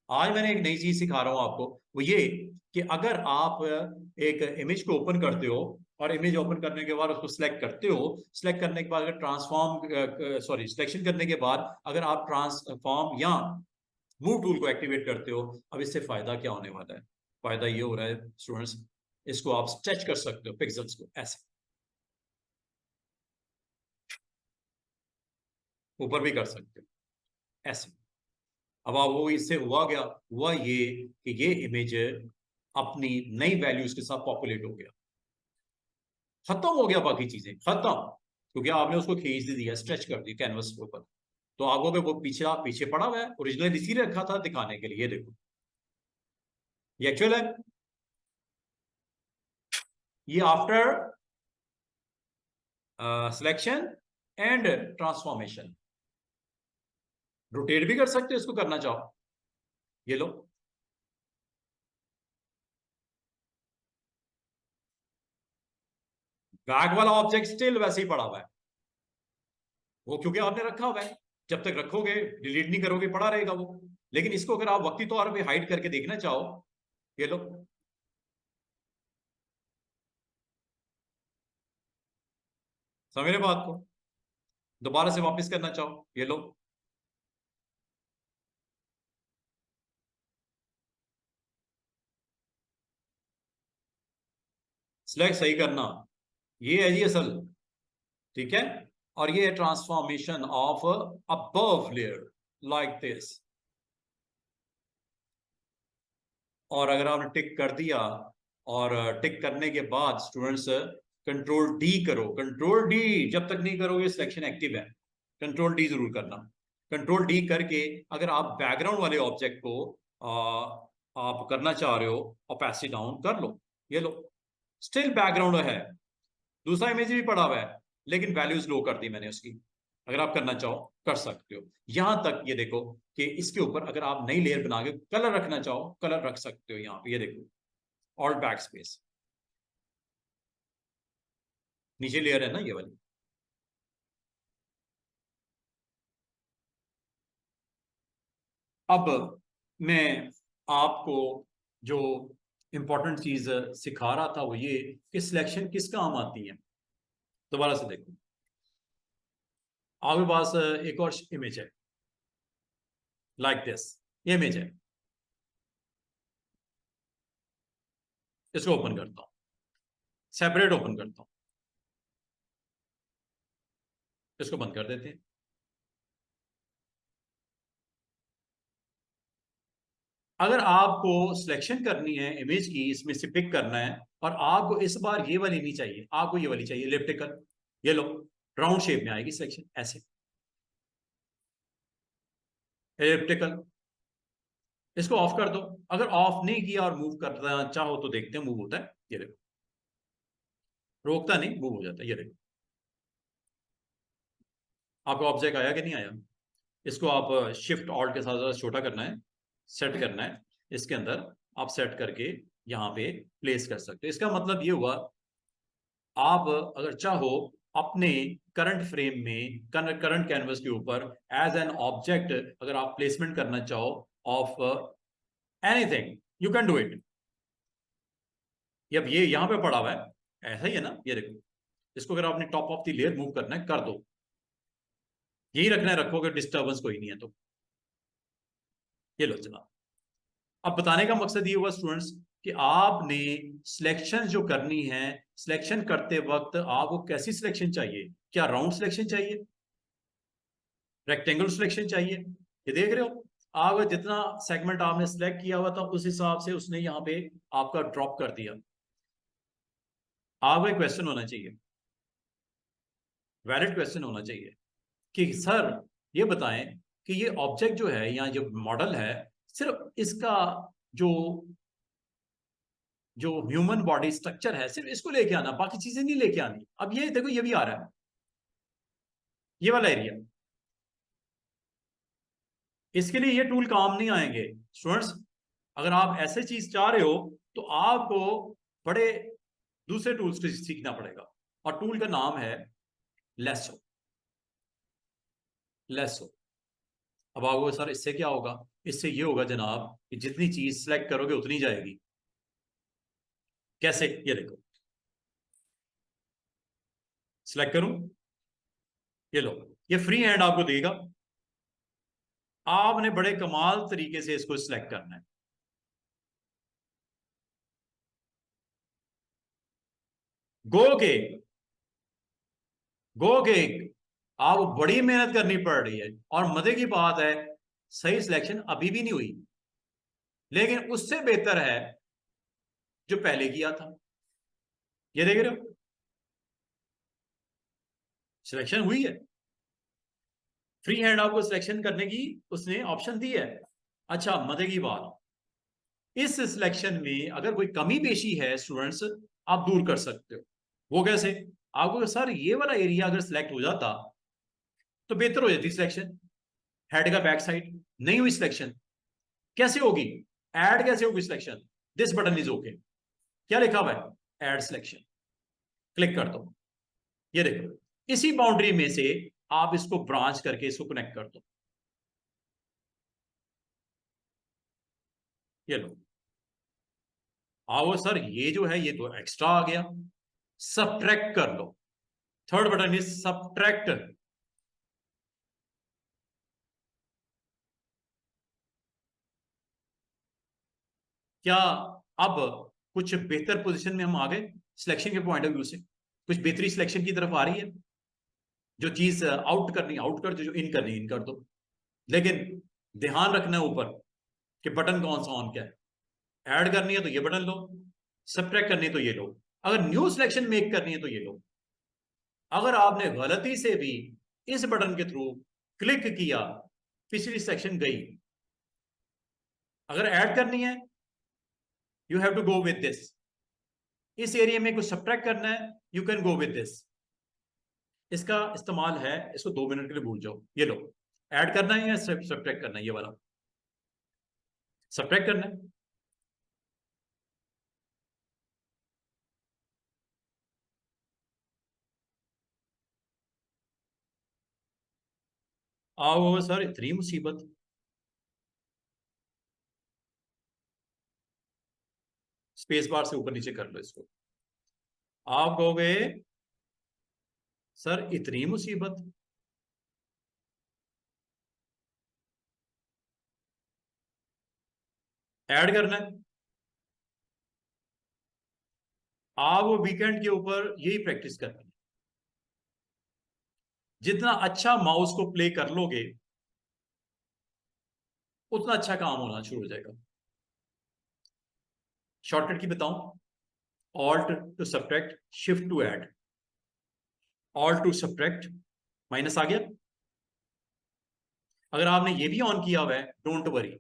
आज मैंने एक नई चीज सिखा रहा हूं आपको, वो ये कि अगर आप एक इमेज को ओपन करते हो और इमेज ओपन करने के बाद उसको सिलेक्ट करते हो, सिलेक्ट करने के बाद अगर सिलेक्शन करने के बाद अगर आप ट्रांसफॉर्म या मूव टूल को एक्टिवेट करते हो, अब इससे फायदा क्या होने वाला है? फायदा ये हो रहा है स्टूडेंट्स, इसको आप स्ट्रेच कर सकते हो पिक्सल्स को, ऐसे ऊपर भी कर सकते हो ऐसे। अब आप वो इससे हुआ क्या, हुआ ये कि ये इमेज अपनी नई वैल्यूज के साथ पॉपुलेट हो गया, खत्म हो गया, बाकी चीजें खत्म, क्योंकि आपने उसको खींच दिया, स्ट्रेच कर दी कैनवस के ऊपर। तो आपको वो पीछे पीछे पड़ा हुआ है, ओरिजिनल इसी रखा था दिखाने के लिए। ये देखो, ये एक्चुअल है, ये after selection and transformation. Rotate भी कर सकते हो इसको करना चाहो। ये लो, बैक वाला ऑब्जेक्ट स्टिल वैसे ही पड़ा हुआ है, वो क्योंकि आपने रखा हुआ है, जब तक रखोगे डिलीट नहीं करोगे पड़ा रहेगा वो। लेकिन इसको अगर आप वक्ती तौर पे हाइड करके देखना चाहो, ये लो, समझ रहे बात को? दोबारा से वापस करना चाहो, ये लो। सिलेक्ट सही करना, ये है जी असल, ठीक है। और ये transformation of above layer, like this. और अगर आपने टिक कर दिया, और टिक करने के बाद स्टूडेंट्स कंट्रोल डी करो, कंट्रोल डी जब तक नहीं करोगे सिलेक्शन एक्टिव है, कंट्रोल डी जरूर करना। कंट्रोल डी करके अगर आप बैकग्राउंड वाले ऑब्जेक्ट को आप करना चाह रहे हो, ओपेसिटी डाउन कर लो, ये लो, स्टिल बैकग्राउंड है, दूसरा इमेज भी पड़ा हुआ है, लेकिन वैल्यूज लो कर दी मैंने उसकी। अगर आप करना चाहो कर सकते हो। यहां तक ये देखो कि इसके ऊपर अगर आप नई लेयर बना के कलर रखना चाहो, कलर रख सकते हो यहाँ पे, ये देखो, ऑल बैक स्पेस, नीचे लेयर है ना ये वाली। अब मैं आपको जो इंपॉर्टेंट चीज सिखा रहा था वो ये कि सिलेक्शन किस काम आती है। दोबारा से देखो, आपके पास एक और इमेज है, लाइक दिस, ये इमेज है, इसको ओपन करता हूं, सेपरेट ओपन करता हूं, इसको बंद कर देते हैं। अगर आपको सिलेक्शन करनी है इमेज की, इसमें से पिक करना है, और आपको इस बार ये वाली नहीं चाहिए, आपको ये वाली चाहिए इलिप्टिकल, ये लो, राउंड शेप में आएगी सिलेक्शन ऐसे, इलिप्टिकल। इसको ऑफ कर दो। अगर ऑफ नहीं किया और मूव करना चाहो तो देखते हैं मूव होता है, ये देखो, रोकता नहीं, मूव हो जाता है, ये देखो। आपका ऑब्जेक्ट आया कि नहीं आया? इसको आप शिफ्ट ऑल्ट के साथ छोटा करना है, सेट करना है, इसके अंदर आप सेट करके यहाँ पे प्लेस कर सकते हो। इसका मतलब ये हुआ, आप अगर चाहो अपने करंट फ्रेम में, करंट कैनवस के ऊपर एज एन ऑब्जेक्ट अगर आप प्लेसमेंट करना चाहो of anything, you can do it. अब ये यहां पे पड़ा हुआ है, ऐसा ही है ना, ये देखो, इसको अगर आपने top of the layer move करना है कर दो, यही रखना है, रखोगे डिस्टर्बेंस कोई नहीं है तो। ये लो जनाब, अब बताने का मकसद ये हुआ स्टूडेंट्स कि आपने सिलेक्शन जो करनी है, सिलेक्शन करते वक्त आपको कैसी सिलेक्शन चाहिए? क्या राउंड सिलेक्शन चाहिए, रेक्टेंगल सिलेक्शन चाहिए? ये देख रहे हो, आप जितना सेगमेंट आपने सिलेक्ट किया हुआ था उस हिसाब से उसने यहाँ पे आपका ड्रॉप कर दिया। आपका क्वेश्चन होना चाहिए, वैलिड क्वेश्चन होना चाहिए कि सर ये बताएं कि ये ऑब्जेक्ट जो है या जो मॉडल है, सिर्फ इसका जो जो ह्यूमन बॉडी स्ट्रक्चर है सिर्फ इसको लेके आना, बाकी चीजें नहीं लेके आनी। अब ये देखो, ये भी आ रहा है, ये वाला एरिया, इसके लिए ये टूल काम नहीं आएंगे स्टूडेंट्स। अगर आप ऐसे चीज चाह रहे हो तो आपको बड़े दूसरे टूल्स को सीखना पड़ेगा, और टूल का नाम है लेसो। लेसो। अब आपको सर इससे क्या होगा? इससे ये होगा जनाब कि जितनी चीज सेलेक्ट करोगे उतनी जाएगी। कैसे? ये देखो, सिलेक्ट करूं, ये लो, ये फ्री हैंड आपको देगा। आपने बड़े कमाल तरीके से इसको सिलेक्ट करना है। गो के, गो के, आपको बड़ी मेहनत करनी पड़ रही है, और मजे की बात है सही सिलेक्शन अभी भी नहीं हुई, लेकिन उससे बेहतर है जो पहले किया था। ये देख रहे हो, सिलेक्शन हुई है। फ्री हैंड आपको सिलेक्शन करने की उसने ऑप्शन दी है। अच्छा, मजे की बात, इस सिलेक्शन में अगर कोई कमी पेशी है स्टूडेंट्स, आप दूर कर सकते हो। वो कैसे? आपको सर ये वाला एरिया अगर सिलेक्ट हो जाता तो बेहतर हो जाती सिलेक्शन। हेड का बैक साइड नहीं हुई सिलेक्शन, कैसे होगी? ऐड कैसे होगी selection? This button is okay, क्या लिखा हुआ है? ऐड सिलेक्शन, क्लिक कर दो। ये देखो, इसी बाउंड्री में से आप इसको ब्रांच करके इसको कनेक्ट कर दो। ये लो, आओ सर, ये जो है ये तो एक्स्ट्रा आ गया, सब्ट्रैक्ट कर लो। Third button is subtract. क्या अब कुछ बेहतर पोजीशन में हम आ गए सिलेक्शन के पॉइंट ऑफ व्यू से? कुछ बेहतरी सिलेक्शन की तरफ आ रही है। जो चीज आउट करनी आउट कर दो, जो इन करनी इन कर दो, लेकिन ध्यान रखना है ऊपर कि बटन कौन सा ऑन क्या है। ऐड करनी है तो ये बटन लो, सब्ट्रैक्ट करनी है तो ये लो, अगर न्यू सिलेक्शन मेक करनी है तो ये लो। अगर आपने गलती से भी इस बटन के थ्रू क्लिक किया, पिछली सेक्शन गई। अगर ऐड करनी है, you have to go with this. इस एरिया में कुछ सब्ट्रैक्ट करना है, you can go with this. इसका इस्तेमाल है, इसको 2 मिनट के लिए भूल जाओ। ये लो, ऐड करना है या सब्ट्रैक्ट करना है? ये वाला सब्ट्रैक्ट करना है। आओ सर, इतनी मुसीबत। स्पेस बार से ऊपर नीचे कर लो इसको। आप कहोगे सर इतनी मुसीबत। ऐड करना है। आप वो वीकेंड के ऊपर यही प्रैक्टिस करनी है। जितना अच्छा माउस को प्ले कर लोगे उतना अच्छा काम होना शुरू हो जाएगा। शॉर्टकट की बताऊं? Alt to subtract, shift to add. Alt to subtract, minus आ गया। अगर आपने ये भी ऑन किया हुआ है, डोंट वरी,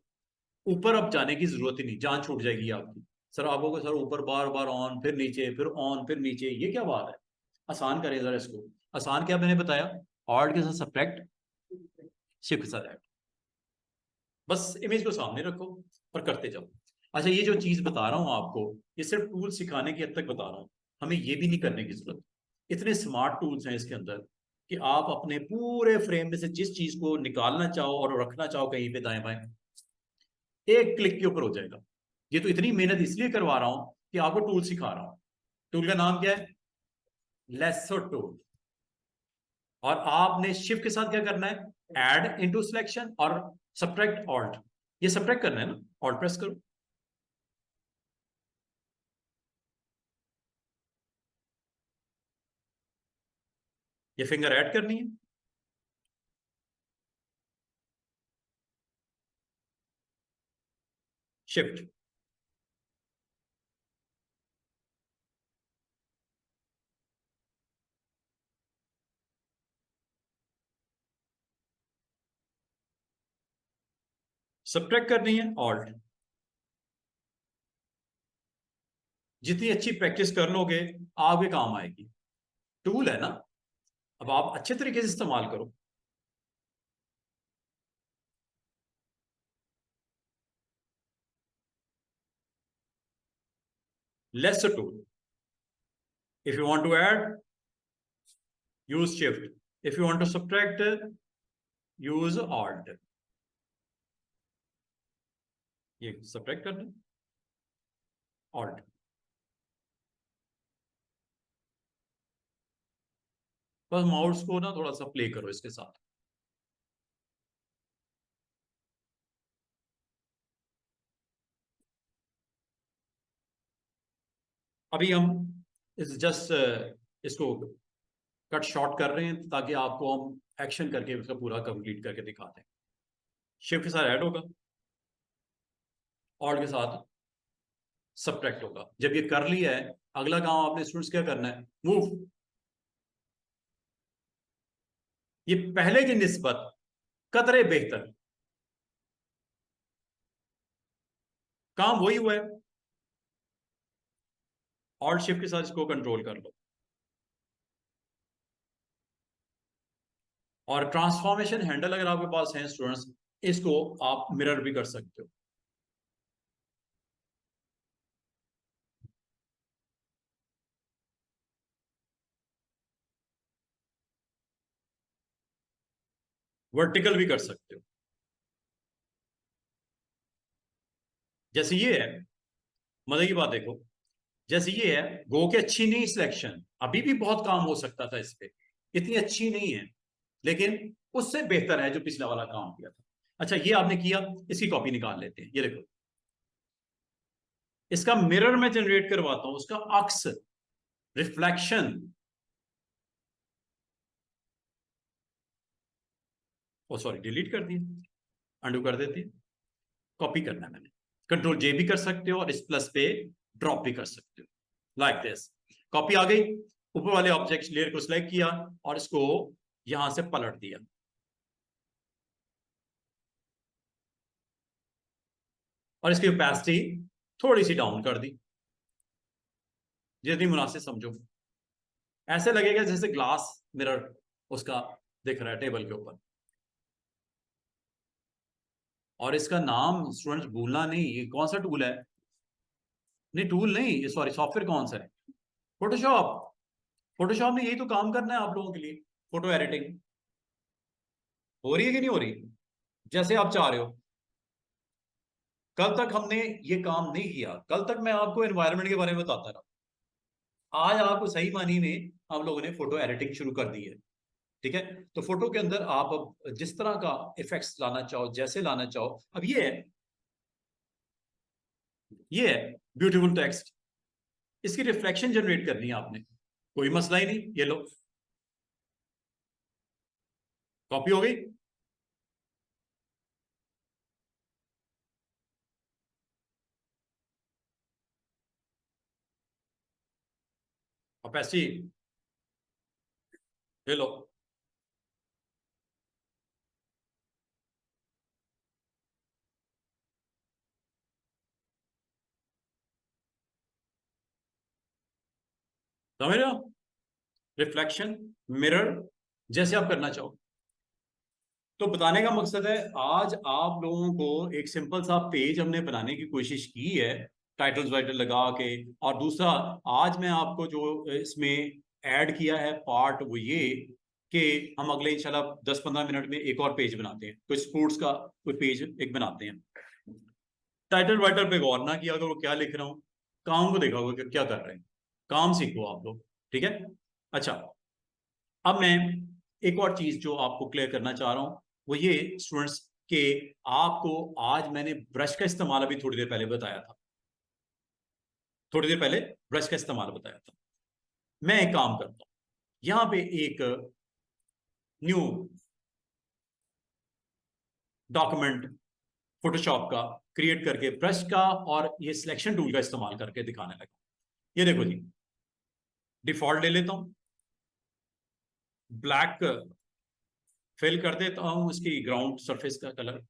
ऊपर अब जाने की जरूरत ही नहीं, जान छूट जाएगी आपकी। सर आप लोगों को सर ऊपर बार बार ऑन फिर नीचे फिर ऑन फिर नीचे, ये क्या बात है? आसान करें जरा इसको। आसान क्या मैंने बताया? ऑल्ट के साथ सब्ट्रैक्ट, शिफ्ट के साथ ऐड। बस इमेज को सामने रखो और करते जाओ। अच्छा, ये जो चीज बता रहा हूं आपको, ये सिर्फ टूल सिखाने की हद तक बता रहा हूं, हमें ये भी नहीं करने की जरूरत। इतने स्मार्ट टूल्स हैं इसके अंदर कि आप अपने पूरे फ्रेम में से जिस चीज को निकालना चाहो और रखना चाहो कहीं पे दाएं बाएं, एक क्लिक के ऊपर हो जाएगा। ये तो इतनी मेहनत इसलिए करवा रहा हूं कि आपको टूल सिखा रहा हूं। टूल का नाम क्या है? Lasso tool. और आपने शिफ्ट के साथ क्या करना है? ऐड इनटू सिलेक्शन और सब्ट्रैक्ट ऑल्ट। ये सब्ट्रैक्ट करना है ना, ऑल्ट प्रेस करो। ये फिंगर ऐड करनी है। शिफ्ट। सब्ट्रैक्ट करनी है, ऑल्ट। जितनी अच्छी प्रैक्टिस कर लोगे आगे काम आएगी। टूल है ना, अब आप अच्छे तरीके से इस्तेमाल करो। Lasso tool. If you want to add, use shift. If you want to subtract, use alt. ये सब्ट्रैक्ट करना, ऑल्ट। बस माउस को ना थोड़ा सा प्ले करो इसके साथ। अभी हम इस जस्ट इसको कट शॉर्ट कर रहे हैं ताकि आपको हम एक्शन करके उसका पूरा कंप्लीट करके दिखाते हैं। शिफ्ट के साथ ऐड होगा, ऑल्ट के साथ सब्ट्रैक्ट होगा। जब ये कर लिया है, अगला काम आपने स्टूडेंट्स क्या करना है, मूव। ये पहले की निस्बत कतरे बेहतर, काम वही हुआ है। ऑल्ट शिफ्ट के साथ इसको कंट्रोल कर लो। और ट्रांसफॉर्मेशन हैंडल अगर आपके पास है स्टूडेंट्स, इसको आप मिरर भी कर सकते हो। वर्टिकल भी कर सकते हो। जैसे ये है, मजे की बात देखो, जैसे ये है, गो के अच्छी नहीं सिलेक्शन, अभी भी बहुत काम हो सकता था इस पे, इतनी अच्छी नहीं है, लेकिन उससे बेहतर है जो पिछला वाला काम किया था। अच्छा, ये आपने किया, इसकी कॉपी निकाल लेते हैं। ये देखो, इसका मिरर में जनरेट करवाता हूं, उसका अक्स, रिफ्लेक्शन। ओ सॉरी, डिलीट कर दिया, अंडू कर देते हैं। कॉपी करना है मैंने, कंट्रोल जे भी कर सकते हो और इस प्लस पे ड्रॉप भी कर सकते हो, लाइक दिस। कॉपी आ गई, ऊपर वाले ऑब्जेक्ट लेयर को सिलेक्ट किया और इसको यहां से पलट दिया। और इसकी कैपेसिटी थोड़ी सी डाउन कर दी, जितनी मुनासिब समझो। ऐसे लगेगा जैसे ग्लास मिरर उसका दिख रहा है टेबल के ऊपर। और इसका नाम स्टूडेंट्स भूलना नहीं, ये कौन सा टूल है, नहीं टूल नहीं, सॉरी, सॉफ्टवेयर कौन सा है, फोटोशॉप। फोटोशॉप में यही तो काम करना है आप लोगों के लिए, फोटो एडिटिंग। हो रही है कि नहीं हो रही, जैसे आप चाह रहे हो। कल तक हमने ये काम नहीं किया, कल तक मैं आपको एनवायरनमेंट के बारे में बताता रहा। आज आपको सही मानी में हम लोगों ने फोटो एडिटिंग शुरू कर दी है। ठीक है, तो फोटो के अंदर आप अब जिस तरह का इफेक्ट्स लाना चाहो, जैसे लाना चाहो। अब ये है ब्यूटीफुल टेक्स्ट, इसकी रिफ्लेक्शन जनरेट करनी है आपने, कोई मसला ही नहीं। ये लो, कॉपी हो गई। ऑपेसिटी, ये लो। समझ रहे हो, रिफ्लेक्शन, मिरर, जैसे आप करना चाहो। तो बताने का मकसद है, आज आप लोगों को एक सिंपल सा पेज हमने बनाने की कोशिश की है, टाइटल्स वाइटल लगा के। और दूसरा, आज मैं आपको जो इसमें ऐड किया है पार्ट, वो ये कि हम अगले इंशाल्लाह 10-15 मिनट में एक और पेज बनाते हैं, कोई स्पोर्ट्स का कोई पेज एक बनाते हैं। टाइटल वाइटल पे गौर ना किया करो क्या लिख रहा हूँ, काम को देखा होगा कि क्या कर रहे हैं, काम सीखो आप लोग। ठीक है, अच्छा। अब मैं एक और चीज जो आपको क्लियर करना चाह रहा हूं, वो ये स्टूडेंट्स के, आपको आज मैंने ब्रश का इस्तेमाल अभी थोड़ी देर पहले बताया था, थोड़ी देर पहले ब्रश का इस्तेमाल बताया था। मैं एक काम करता हूं, यहां पे एक न्यू डॉक्यूमेंट फोटोशॉप का क्रिएट करके ब्रश का और ये सिलेक्शन टूल का इस्तेमाल करके दिखाने लगा। ये देखो जी, डिफॉल्ट ले लेता हूं, ब्लैक फिल कर देता हूं इसकी ग्राउंड सरफेस का कलर।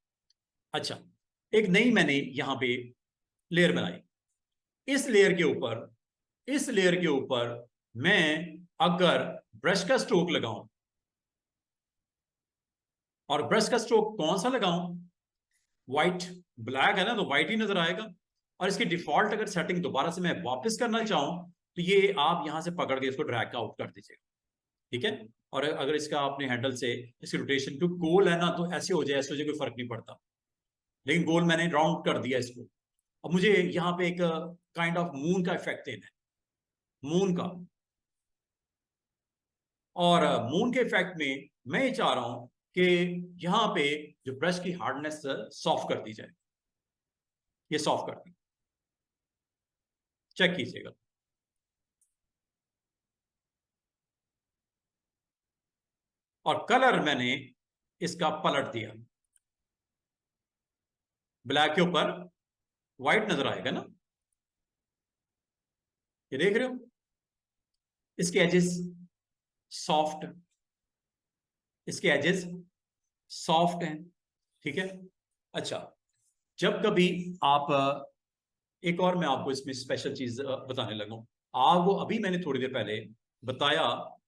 अच्छा, एक नई मैंने यहां पे लेयर बनाई। इस लेयर के ऊपर, इस लेयर के ऊपर मैं अगर ब्रश का स्ट्रोक लगाऊं, और ब्रश का स्ट्रोक कौन सा लगाऊं, व्हाइट, ब्लैक है ना तो व्हाइट ही नजर आएगा। और इसकी डिफॉल्ट अगर सेटिंग दोबारा से मैं वापस करना चाहूं तो ये आप यहां से पकड़ के इसको ड्रैग आउट कर दीजिएगा, ठीक है। और अगर इसका आपने हैंडल से इसकी रोटेशन, क्योंकि गोल है ना तो ऐसे हो जाए ऐसे हो जाए कोई फर्क नहीं पड़ता, लेकिन गोल मैंने राउंड कर दिया इसको। अब मुझे यहाँ पे एक काइंड ऑफ मून का इफेक्ट देना है, मून का। और मून के इफेक्ट में मैं ये चाह रहा हूं कि यहां पे जो ब्रश की हार्डनेस सॉफ्ट कर दी जाए, ये सॉफ्ट कर दी, चेक कीजिएगा। और कलर मैंने इसका पलट दिया, ब्लैक के ऊपर व्हाइट नजर आएगा ना, ये देख रहे हो, इसके एजेस सॉफ्ट, इसके एजेस सॉफ्ट हैं, ठीक है। अच्छा, जब कभी आप एक और मैं आपको इसमें स्पेशल चीज बताने लगा हूं। आपको अभी मैंने थोड़ी देर पहले बताया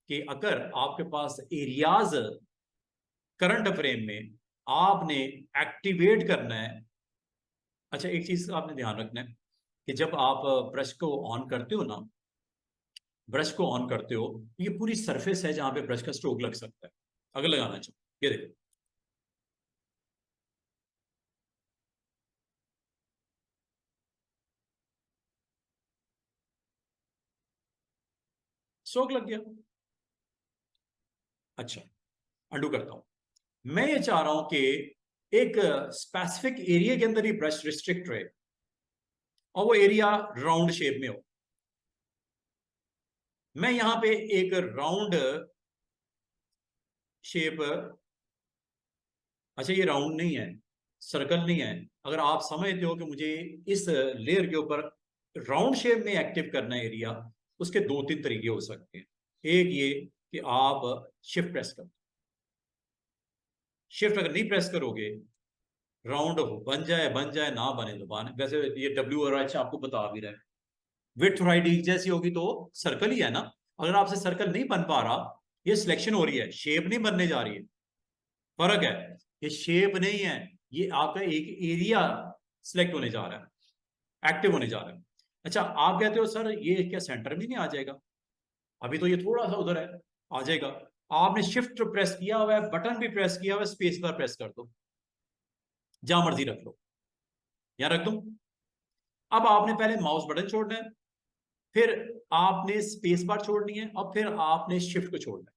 कि अगर आपके पास एरियाज करंट फ्रेम में आपने एक्टिवेट करना है। अच्छा, एक चीज आपने ध्यान रखना है कि जब आप ब्रश को ऑन करते हो ना, ब्रश को ऑन करते हो, ये पूरी सरफेस है जहां पे ब्रश का स्ट्रोक लग सकता है अगर लगाना चाहो। ये देखो, स्ट्रोक लग गया। अच्छा, अंडू करता हूं। मैं ये चाह रहा हूं कि एक स्पेसिफिक एरिया के अंदर ही ब्रश रिस्ट्रिक्ट रहे और वो एरिया राउंड शेप में हो। मैं यहां पे एक राउंड शेप, अच्छा ये राउंड नहीं है, सर्कल नहीं है। अगर आप समझते हो कि मुझे इस लेयर के ऊपर राउंड शेप में एक्टिव करना है एरिया, उसके दो तीन तरीके हो सकते हैं। एक ये कि आप शिफ्ट प्रेस करो, शिफ्ट अगर नहीं प्रेस करोगे राउंड बन जाए ना बने तो बने। वैसे ये डब्ल्यू और एच आपको बता भी रहा है, विड्थ और हाइट जैसी होगी तो सर्कल ही है ना। अगर आपसे सर्कल नहीं बन पा रहा, ये सिलेक्शन हो रही है, शेप नहीं बनने जा रही है, फर्क है। ये शेप नहीं है, ये आपका एक एरिया सिलेक्ट होने जा रहा है, एक्टिव होने जा रहा है। अच्छा, आप कहते हो सर ये क्या सेंटर में नहीं आ जाएगा, अभी तो ये थोड़ा सा उधर है, आ जाएगा। आपने शिफ्ट प्रेस किया हुआ है, बटन भी प्रेस किया हुआ है, स्पेस बार प्रेस कर दो, जहां मर्जी रख लो, यहां रख दो। अब आपने पहले माउस बटन छोड़ना है, फिर आपने स्पेस बार छोड़नी है, और फिर आपने शिफ्ट को छोड़ना है।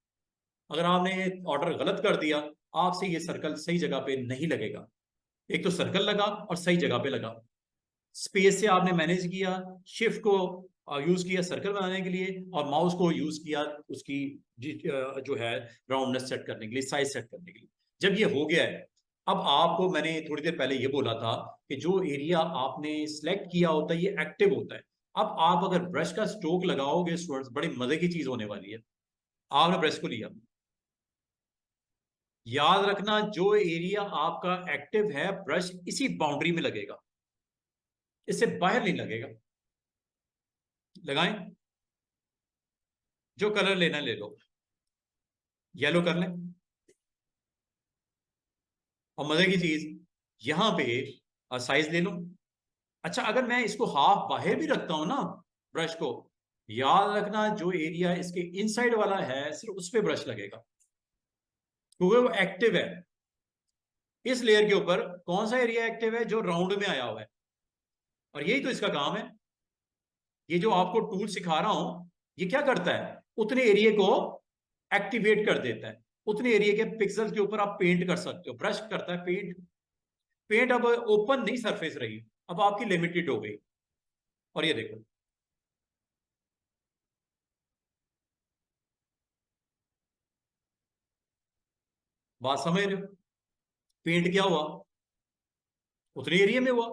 अगर आपने ऑर्डर गलत कर दिया, आपसे ये सर्कल सही जगह पे नहीं लगेगा। एक तो सर्कल लगा और सही जगह पे लगा, स्पेस से आपने मैनेज किया, शिफ्ट को यूज किया सर्कल बनाने के लिए, और माउस को यूज किया उसकी जो है राउंडनेस सेट करने के लिए, साइज सेट करने के लिए। जब ये हो गया है, अब आपको मैंने थोड़ी देर पहले ये बोला था कि जो एरिया आपने सिलेक्ट किया होता है ये एक्टिव होता है। अब आप अगर ब्रश का स्ट्रोक लगाओगे स्टूडेंट्स, बड़ी मजे की चीज होने वाली है। आपने ब्रश को लिया, याद रखना जो एरिया आपका एक्टिव है ब्रश इसी बाउंड्री में लगेगा, इससे बाहर नहीं लगेगा। लगाएं, जो कलर लेना ले लो, येलो कर लें। और मजे की चीज, यहां पे साइज ले लो। अच्छा, अगर मैं इसको हाफ बाहर भी रखता हूं ना ब्रश को, याद रखना जो एरिया इसके इनसाइड वाला है सिर्फ उस पे ब्रश लगेगा, क्योंकि वो एक्टिव है। इस लेयर के ऊपर कौन सा एरिया एक्टिव है, जो राउंड में आया हुआ है, और यही तो इसका काम है। ये जो आपको टूल सिखा रहा हूं, ये क्या करता है, उतने एरिया को एक्टिवेट कर देता है। उतने एरिया के पिक्सल के ऊपर आप पेंट कर सकते हो, ब्रश करता है पेंट। पेंट अब ओपन नहीं सरफेस रही, अब आपकी लिमिटेड हो गई। और ये देखो, बात समझ रहे हो, पेंट क्या हुआ, उतने एरिया में हुआ।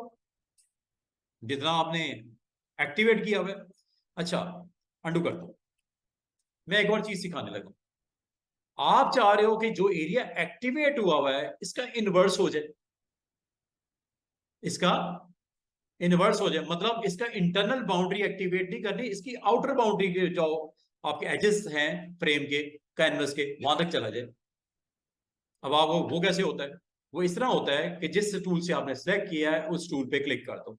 जितना आपने एक्टिवेट किया हुआ है। अच्छा, अंडू कर दो। मैं एक और चीज सिखाने लगा। आप चाह रहे हो कि जो एरिया एक्टिवेट हुआ हुआ है इसका इनवर्स हो जाए, इसका इनवर्स हो जाए, मतलब इसका इंटरनल बाउंड्री एक्टिवेट नहीं करनी, इसकी आउटर बाउंड्री के जो आपके एजेस हैं फ्रेम के, कैनवस के, वहां तक चला जाए। अब आप वो कैसे होता है? वो इस तरह होता है कि जिस टूल से आपने सेलेक्ट किया है उस टूल पे क्लिक कर दो,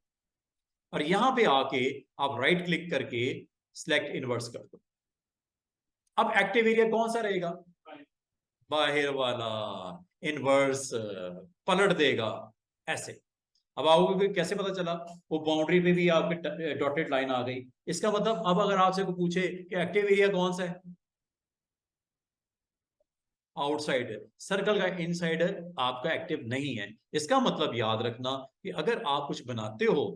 और यहां पे आके आप राइट क्लिक करके सिलेक्ट इनवर्स कर दो। अब एक्टिव एरिया कौन सा रहेगा? बाहर वाला। इनवर्स पलट देगा ऐसे। अब आपको भी कैसे पता चला? वो बाउंड्री पे भी आपके डॉटेड लाइन आ गई। इसका मतलब अब अगर आपसे को पूछे कि एक्टिव एरिया कौन सा है, आउटसाइड है, सर्कल का इनसाइड है, आपका एक्टिव नहीं है। इसका मतलब याद रखना कि अगर आप कुछ बनाते हो,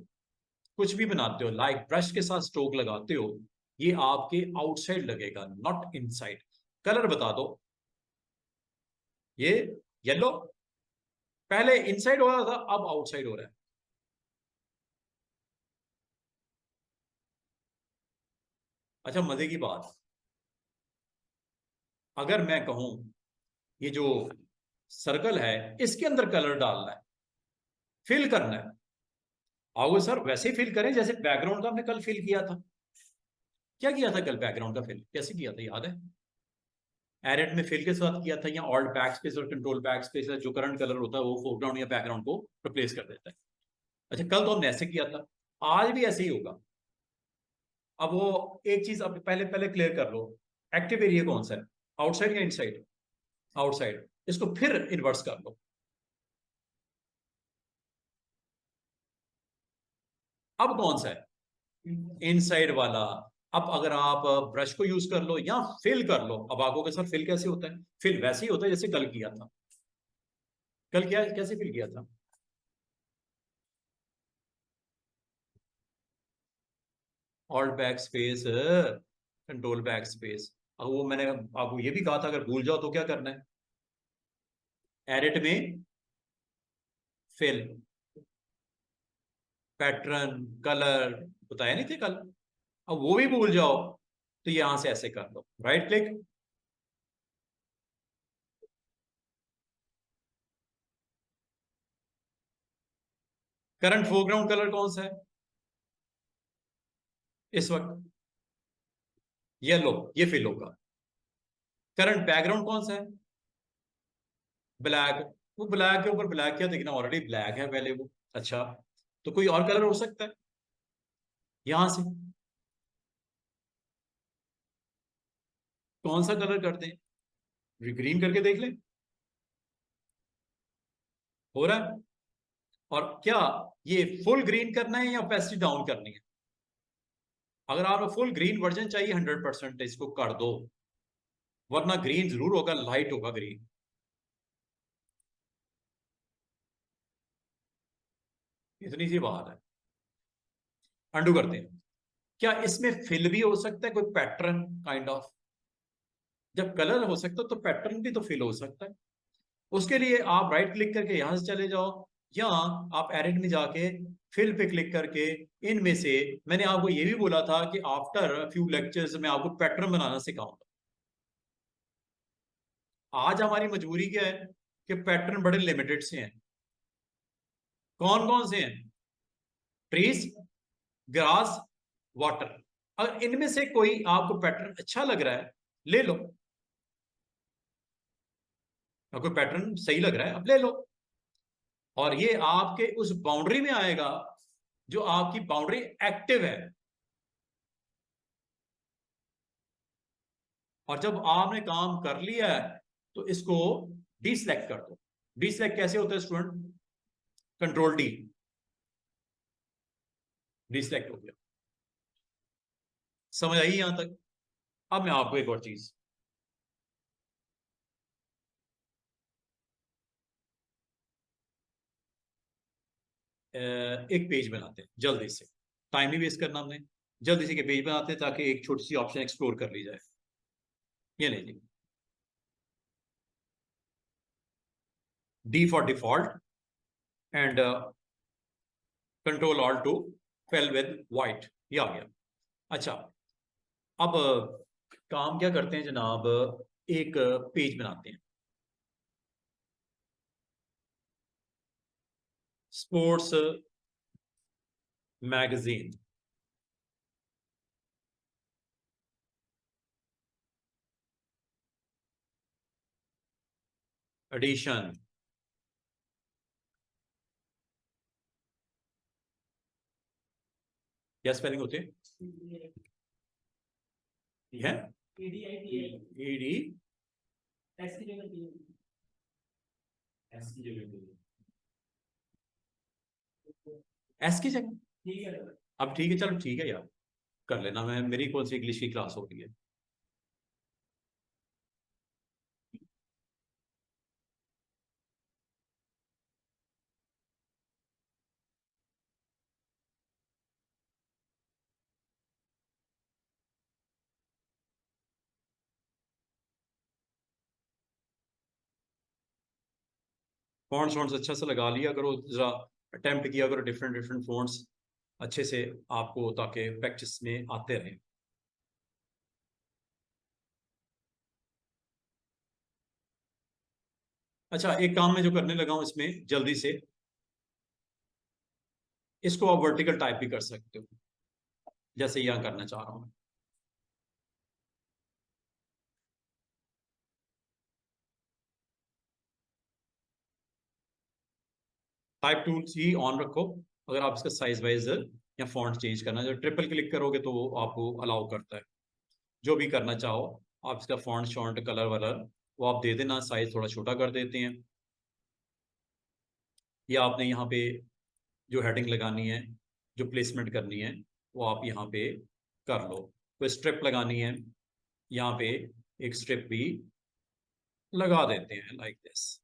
कुछ भी बनाते हो, लाइक ब्रश के साथ स्ट्रोक लगाते हो, ये आपके आउटसाइड लगेगा, नॉट इनसाइड। कलर बता दो। ये येलो पहले इनसाइड हो रहा था, अब आउटसाइड हो रहा है। अच्छा, मजे की बात, अगर मैं कहूं ये जो सर्कल है इसके अंदर कलर डालना है, फिल करना है, आओ सर वैसे फिल करें जैसे बैकग्राउंड का हमने कल फिल किया था। क्या किया था कल? बैकग्राउंड का फिल कैसे किया था, याद है? एरेट में फिल के साथ किया था, या ऑल्ट बैक स्पेस और कंट्रोल बैक स्पेस, जो करंट कलर होता है वो फोरग्राउंड या बैकग्राउंड को रिप्लेस कर देता है। अच्छा, कल तो हमने ऐसे किया था, आज भी ऐसे ही होगा। अब वो एक चीज अब पहले पहले क्लियर कर लो, एक्टिव एरिया कौन सा है, आउटसाइड या इनसाइड? आउटसाइड। इसको फिर इन्वर्स कर लो। अब कौन सा है? इनसाइड वाला। अब अगर आप ब्रश को यूज कर लो या फिल कर लो, अब आपको के सर फिल कैसे होता है? फिल वैसे ही होता है जैसे कल किया था। कल क्या कैसे फिल किया था? Alt back space, control back space. अब वो मैंने आपको ये भी कहा था अगर भूल जाओ तो क्या करना है, एडिट में फिल, पैटर्न, कलर, बताया नहीं थे कल? अब वो भी भूल जाओ तो यहां से ऐसे कर लो, right click. Current foreground colour कौन सा है इस वक्त? येलो, ये फिल होगा। करंट बैकग्राउंड कौन सा है? ब्लैक। वो ब्लैक के ऊपर ब्लैक क्या दिखना, ऑलरेडी ब्लैक है पहले वो। अच्छा, तो कोई और कलर हो सकता है यहां से? कौन सा कलर करते हैं? ग्रीन करके देख ले, हो रहा है? और क्या ये फुल ग्रीन करना है या ओपेसिटी डाउन करनी है? अगर आपको फुल ग्रीन वर्जन चाहिए 100% इसको कर दो, वरना ग्रीन जरूर होगा, लाइट होगा ग्रीन। इतनी सी बात है। अंडू करते हैं। क्या इसमें फिल भी हो सकता है, कोई पैटर्न काइंड ऑफ? जब कलर हो सकता है तो पैटर्न भी तो फिल हो सकता है। उसके लिए आप राइट क्लिक करके यहां से चले जाओ, या आप एडिट में जाके फिल पे क्लिक करके इनमें से, मैंने आपको ये भी बोला था कि आफ्टर फ्यू लेक्चर्स में आपको पैटर्न बनाना सिखाऊंगा। आज हमारी मजबूरी क्या है कि पैटर्न बड़े लिमिटेड से हैं। कौन कौन से हैं? Trees, grass, water. अगर इनमें से कोई आपको पैटर्न अच्छा लग रहा है, ले लो। अगर कोई पैटर्न सही लग रहा है, अब ले लो। और ये आपके उस बाउंड्री में आएगा जो आपकी बाउंड्री एक्टिव है। और जब आपने काम कर लिया है तो इसको डीसेलेक्ट कर दो। डीसेलेक्ट कैसे होता है स्टूडेंट? कंट्रोल डी, डीसेलेक्ट हो गया। समझ आई यहां तक? अब मैं आपको एक और चीज, एक पेज बनाते हैं जल्दी से, टाइम नहीं वेस्ट करना हमने। जल्दी से के पेज बनाते हैं ताकि एक छोटी सी ऑप्शन एक्सप्लोर कर ली जाए। ये नहीं जी, D for default, and control alt to fill with white, ये आ गया। अच्छा, अब काम क्या करते हैं जनाब, एक पेज बनाते हैं, स्पोर्ट्स मैगजीन एडिशन। क्या स्पेलिंग होती है? ये है ईडी एस की जगह। अब ठीक है, चलो ठीक है यार, कर लेना। मैं, मेरी कौन सी इंग्लिश की क्लास हो रही है? फॉन्ट्स वॉन्ट्स अच्छा से लगा लिया करो, जरा अटेम्प्ट किया करो डिफरेंट डिफरेंट फॉन्ट्स अच्छे से आपको, ताकि प्रैक्टिस में आते रहें। अच्छा, एक काम मैं जो करने लगा हूं इसमें जल्दी से, इसको आप वर्टिकल टाइप भी कर सकते हो, जैसे यहाँ करना चाह रहा हूँ। टाइप टूल्स ही ऑन रखो। अगर आप इसका साइज वाइज या फॉन्ट चेंज करना, जब ट्रिपल क्लिक करोगे तो वो आपको अलाउ करता है। जो भी करना चाहो आप, इसका फॉन्ट शॉन्ट कलर वलर वो आप दे देना, साइज थोड़ा छोटा कर देते हैं। या आपने यहाँ पे जो हेडिंग लगानी है, जो प्लेसमेंट करनी है, वो आप यहाँ पे कर लो। कोई स्ट्रिप लगानी है, यहाँ पे एक स्ट्रिप भी लगा देते हैं लाइक दिस।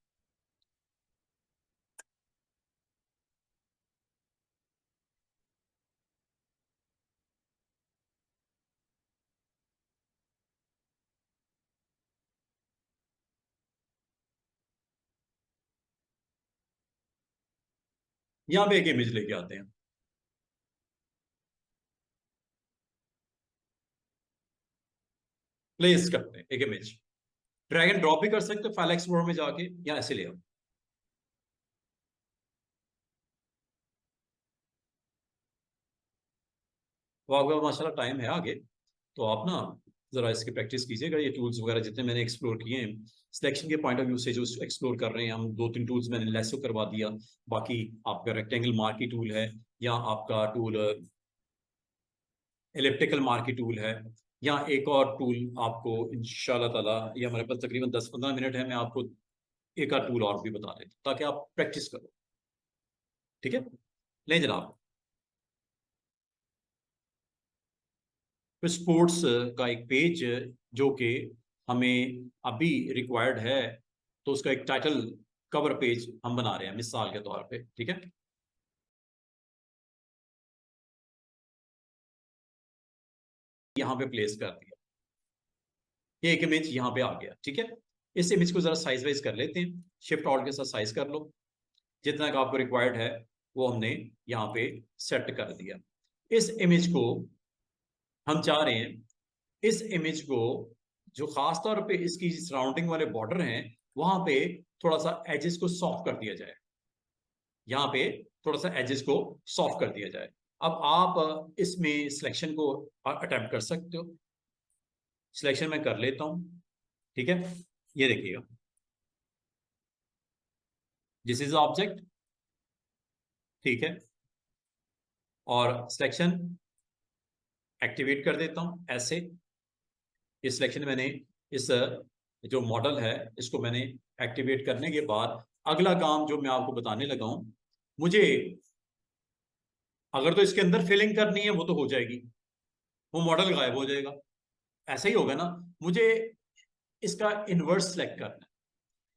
यहाँ पे एक इमेज लेके आते हैं, प्लेस करते हैं एक इमेज। ड्रैग एंड ड्रॉप भी कर सकते हो फाइल एक्सप्लोरर में जाके, या ऐसे ले आओ। तो आपका माशाल्लाह टाइम है आगे, तो आप ना जरा इसकी प्रैक्टिस कीजिएगा। ये टूल्स वगैरह जितने मैंने एक्सप्लोर किए हैं, सिलेक्शन के पॉइंट ऑफ व्यू से जो एक्सप्लोर कर रहे हैं हम, दो तीन टूल्स मैंने लेसो करवा दिया। बाकी आपका रेक्टेंगल मार्की टूल है, या आपका टूल इलिप्टिकल मार्की टूल है, या एक और टूल आपको इंशाल्लाह ताला, ये हमारे पास तकरीबन 10-15 मिनट है, मैं आपको एक आध टूल और भी बता देता हूँ ताकि आप प्रैक्टिस करो। ठीक है, ले जनाब। फिर स्पोर्ट्स का एक पेज जो कि हमें अभी रिक्वायर्ड है, तो उसका एक टाइटल कवर पेज हम बना रहे हैं मिसाल के तौर पे। ठीक है, यहाँ पे प्लेस कर दिया, ये एक इमेज यहाँ पे आ गया। ठीक है, इस इमेज को जरा साइज वाइज कर लेते हैं, शिफ्ट ऑल्ट के साथ साइज कर लो, जितना का आपको रिक्वायर्ड है वो हमने यहाँ पे सेट कर दिया। इस इमेज को हम चाह रहे हैं, इस इमेज को जो खास तौर पे इसकी सराउंडिंग वाले बॉर्डर हैं वहां पे थोड़ा सा एजेस को सॉफ्ट कर दिया जाए, यहाँ पे थोड़ा सा एजेस को सॉफ्ट कर दिया जाए। अब आप इसमें सिलेक्शन को अटेम्प्ट कर सकते हो। सिलेक्शन मैं कर लेता हूँ। ठीक है, ये देखिएगा, दिस इज ऑब्जेक्ट। ठीक है, और सिलेक्शन एक्टिवेट कर देता हूँ ऐसे। इस सिलेक्शन मैंने इस जो मॉडल है इसको मैंने एक्टिवेट करने के बाद अगला काम जो मैं आपको बताने लगा हूं, मुझे अगर तो इसके अंदर फिलिंग करनी है वो तो हो जाएगी, वो मॉडल गायब हो जाएगा, ऐसा ही होगा ना। मुझे इसका इनवर्स सेलेक्ट करना है,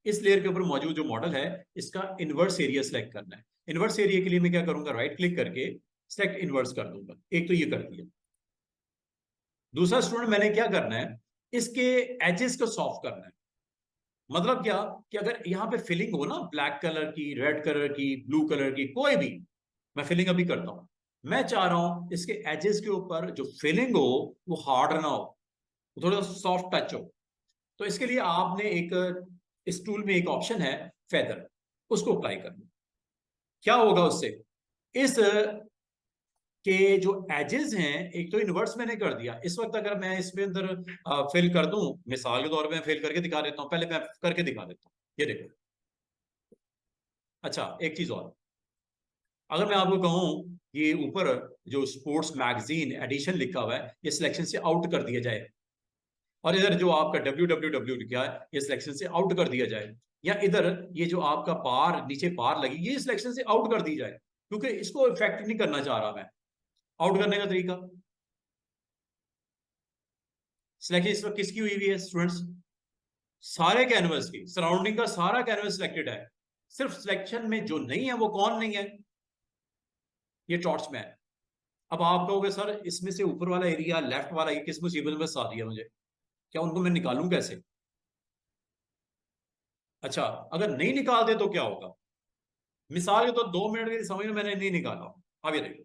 इस लेयर के ऊपर मौजूद जो मॉडल है इसका इनवर्स एरिया सेलेक्ट करना है। इनवर्स एरिया के लिए मैं क्या करूंगा, राइट क्लिक करके सेलेक्ट इनवर्स कर दूंगा। एक तो ये कर दिया। दूसरा स्टूडेंट मैंने क्या करना है, इसके एजेस को सॉफ्ट करना है। मतलब क्या, कि अगर यहाँ पे फिलिंग हो ना, ब्लैक कलर की, रेड कलर की, ब्लू कलर की, कोई भी, मैं फिलिंग अभी करता हूं। मैं चाह रहा हूं इसके एजेस के ऊपर जो फिलिंग हो वो हार्ड ना हो, वो थोड़ा सॉफ्ट टच हो। तो इसके लिए आपने एक, इस टूल में एक ऑप्शन है फेदर, उसको अप्लाई करना। क्या होगा उससे, इस के जो एजेस हैं, एक तो इन्वर्स मैंने कर दिया इस वक्त, अगर मैं इसमें अंदर फिल कर दूं, मिसाल के तौर पे फिल करके दिखा देता हूं, पहले मैं करके दिखा देता हूं, ये देखो। अच्छा एक चीज और, अगर मैं आपको कहूं ये ऊपर जो स्पोर्ट्स मैगजीन एडिशन लिखा हुआ है ये सिलेक्शन से आउट कर दिया जाए, और इधर जो आपका www लिखा है ये सिलेक्शन से आउट कर दिया जाए, या इधर ये जो आपका बार नीचे बार लगी ये सिलेक्शन से आउट कर दी जाए, क्योंकि इसको इफेक्ट नहीं करना चाह रहा मैं। आउट करने का तरीका, सिलेक्शन इस वक्त किसकी हुई हुई है स्टूडेंट्स, सारे कैनवस की, सराउंडिंग का सारा कैनवस सिलेक्टेड है, सिर्फ सिलेक्शन में जो नहीं है वो कौन नहीं है, ये टॉर्च मैन। अब आप कहोगे सर इसमें से ऊपर वाला एरिया लेफ्ट वाला ये किस मुसीबत में फंसा दिया मुझे, क्या उनको मैं निकालूं कैसे? अच्छा अगर नहीं निकालते तो क्या होगा, मिसाल के तो 2 मिनट के समझ में मैंने नहीं निकाला, अब ये देखो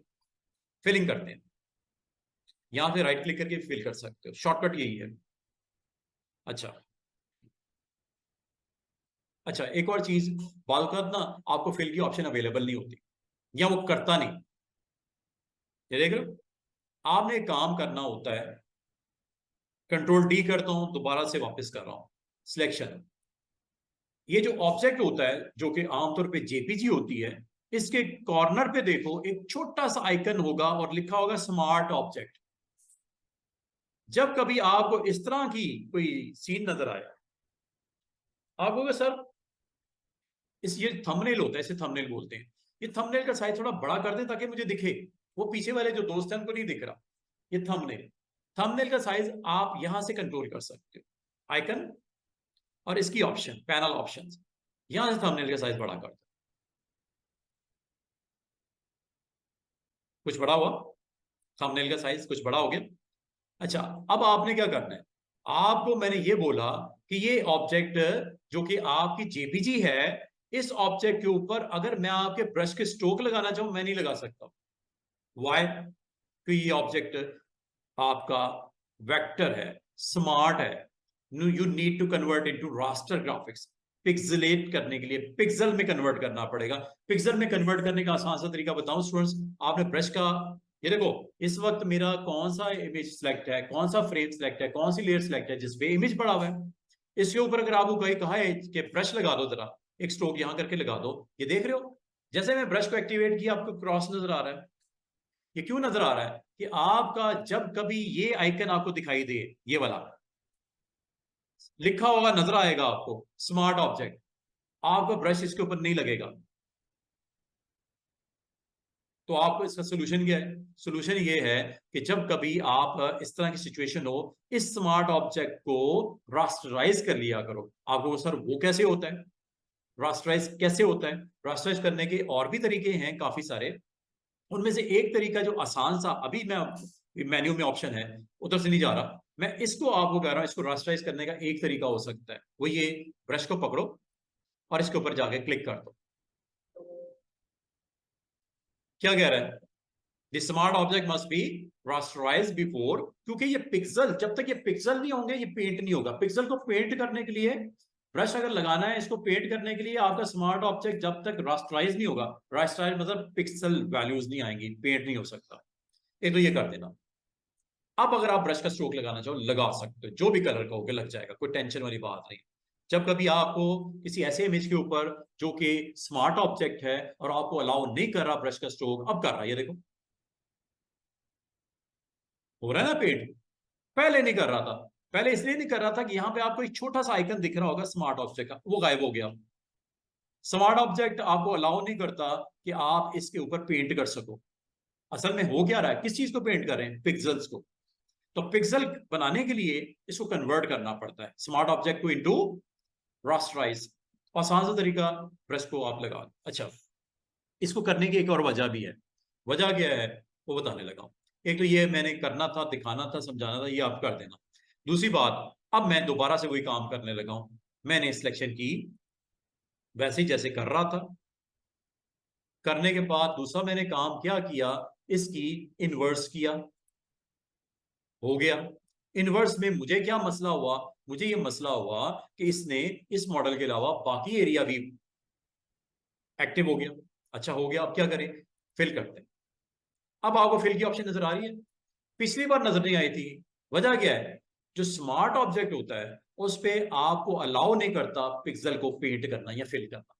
फिलिंग करते हैं, यहां पे राइट क्लिक करके फिल कर सकते हो, शॉर्टकट यही है। अच्छा, अच्छा एक और चीज, बाल का ना आपको फिल की ऑप्शन अवेलेबल नहीं होती, या वो करता नहीं, ये देख रहे हो, आपने एक काम करना होता है, कंट्रोल डी करता हूं दोबारा से वापस कर रहा हूं, सिलेक्शन, ये जो ऑब्जेक्ट होता है जो कि आमतौर पे जेपीजी होती है, इसके कॉर्नर पे देखो एक छोटा सा आइकन होगा और लिखा होगा स्मार्ट ऑब्जेक्ट। जब कभी आपको इस तरह की कोई सीन नजर आए, आप कहोगे सर इस, ये थंबनेल होता है, इसे थंबनेल बोलते हैं, ये थंबनेल का साइज थोड़ा बड़ा कर दें ताकि मुझे दिखे, वो पीछे वाले जो दोस्त हैं उनको नहीं दिख रहा, ये थंबनेल, थंबनेल का साइज आप यहां से कंट्रोल कर सकते हो, आइकन और इसकी ऑप्शन, पैनल ऑप्शन, यहां से थंबनेल का साइज बड़ा कर दो, कुछ बड़ा हुआ, थंबनेल का साइज कुछ बड़ा हो गया। अच्छा अब आपने क्या करना है, आपको मैंने ये बोला कि ये ऑब्जेक्ट जो कि आपकी जेपीजी है, इस ऑब्जेक्ट के ऊपर अगर मैं आपके ब्रश के स्ट्रोक लगाना चाहूं मैं नहीं लगा सकता, वाई, क्योंकि ये ऑब्जेक्ट आपका वेक्टर है, स्मार्ट है, you need to convert into raster graphics, pixelate करने के लिए पिक्सल में कन्वर्ट करना पड़ेगा। पिक्सल में कन्वर्ट करने का आसान सा तरीका बताऊं स्टूडेंट्स, आपने ब्रश का, ये देखो इस वक्त मेरा कौन सा इमेज सिलेक्ट है, कौन सा फ्रेम सिलेक्ट है, कौन सी लेयर सिलेक्ट है जिसपे इमेज पड़ा हुआ है, इसके ऊपर अगर आपको कहीं कहा है कि ब्रश लगा दो, जरा एक स्ट्रोक यहां करके लगा दो, ये देख रहे हो जैसे मैं ब्रश को एक्टिवेट किया आपको क्रॉस नजर आ रहा है, ये क्यों नजर आ रहा है कि आपका जब कभी ये आइकन आपको दिखाई दे, ये वाला लिखा होगा नजर आएगा आपको स्मार्ट ऑब्जेक्ट, आपका ब्रश इसके ऊपर नहीं लगेगा। तो आपको इसका सोल्यूशन क्या है, सोल्यूशन ये है कि जब कभी आप इस तरह की सिचुएशन हो, इस स्मार्ट ऑब्जेक्ट को रास्टराइज कर लिया करो। आपको सर वो कैसे होता है, रास्टराइज कैसे होता है, रास्टराइज करने के और भी तरीके हैं काफी सारे, उनमें से एक तरीका जो आसान सा, अभी मैं मेन्यू में ऑप्शन है उधर से नहीं जा रहा, मैं इसको आपको कह रहा हूं, इसको रास्टराइज करने का एक तरीका हो सकता है, वो ये, ब्रश को पकड़ो और इसके ऊपर जाके क्लिक कर दो, क्या कह रहा है, the smart object must be rasterise before, क्योंकि ये पिक्सल, जब तक ये पिक्सल नहीं होंगे ये पेंट नहीं होगा, पिक्सल को पेंट करने के लिए ब्रश अगर लगाना है, इसको पेंट करने के लिए आपका स्मार्ट ऑब्जेक्ट जब तक रास्टराइज नहीं होगा, रास्टराइज मतलब पिक्सल वैल्यूज नहीं आएंगी, पेंट नहीं हो सकता, एक तो ये कर देना। अब अगर आप ब्रश का स्ट्रोक लगाना चाहो लगा सकते हो, जो भी कलर का होगा लग जाएगा, कोई टेंशन वाली बात नहीं। जब कभी आपको किसी ऐसे इमेज के ऊपर जो कि स्मार्ट ऑब्जेक्ट है और आपको अलाउ नहीं कर रहा ब्रश का स्ट्रोक, अब कर रहा है, ये देखो हो रहा है ना पेंट, पहले नहीं कर रहा था, पहले इसलिए नहीं कर रहा था कि यहां पे आपको एक छोटा सा आइकन दिख रहा होगा स्मार्ट ऑब्जेक्ट का, वो गायब हो गया। स्मार्ट ऑब्जेक्ट आपको अलाउ नहीं करता कि आप इसके ऊपर पेंट कर सको। असल में हो क्या रहा है, किस चीज को पेंट कर रहे हैं, पिक्सल्स को, तो पिक्सल बनाने के लिए इसको कन्वर्ट करना पड़ता है स्मार्ट ऑब्जेक्ट को इनटू रास्टराइज, आसान सा तरीका, ब्रश को आप लगा, अच्छा इसको करने की एक और वजह भी है, वजह क्या है वो बताने लगा हूं। एक तो ये मैंने करना था, दिखाना था, समझाना था, ये आप कर देना। दूसरी बात, अब मैं दोबारा से वही काम करने लगा हूं, मैंने सिलेक्शन की वैसे ही जैसे कर रहा था, करने के बाद दूसरा मैंने काम क्या किया, इसकी इनवर्स किया, हो गया। इनवर्स में मुझे क्या मसला हुआ, मुझे ये मसला हुआ कि इसने इस मॉडल के अलावा बाकी एरिया भी एक्टिव हो गया। अच्छा हो गया, अब क्या करें, फिल करते हैं। अब आपको फिल की ऑप्शन नजर आ रही है, पिछली बार नजर नहीं आई थी। वजह क्या है, जो स्मार्ट ऑब्जेक्ट होता है उस पे आपको अलाउ नहीं करता पिक्सल को पेंट करना या फिल करना।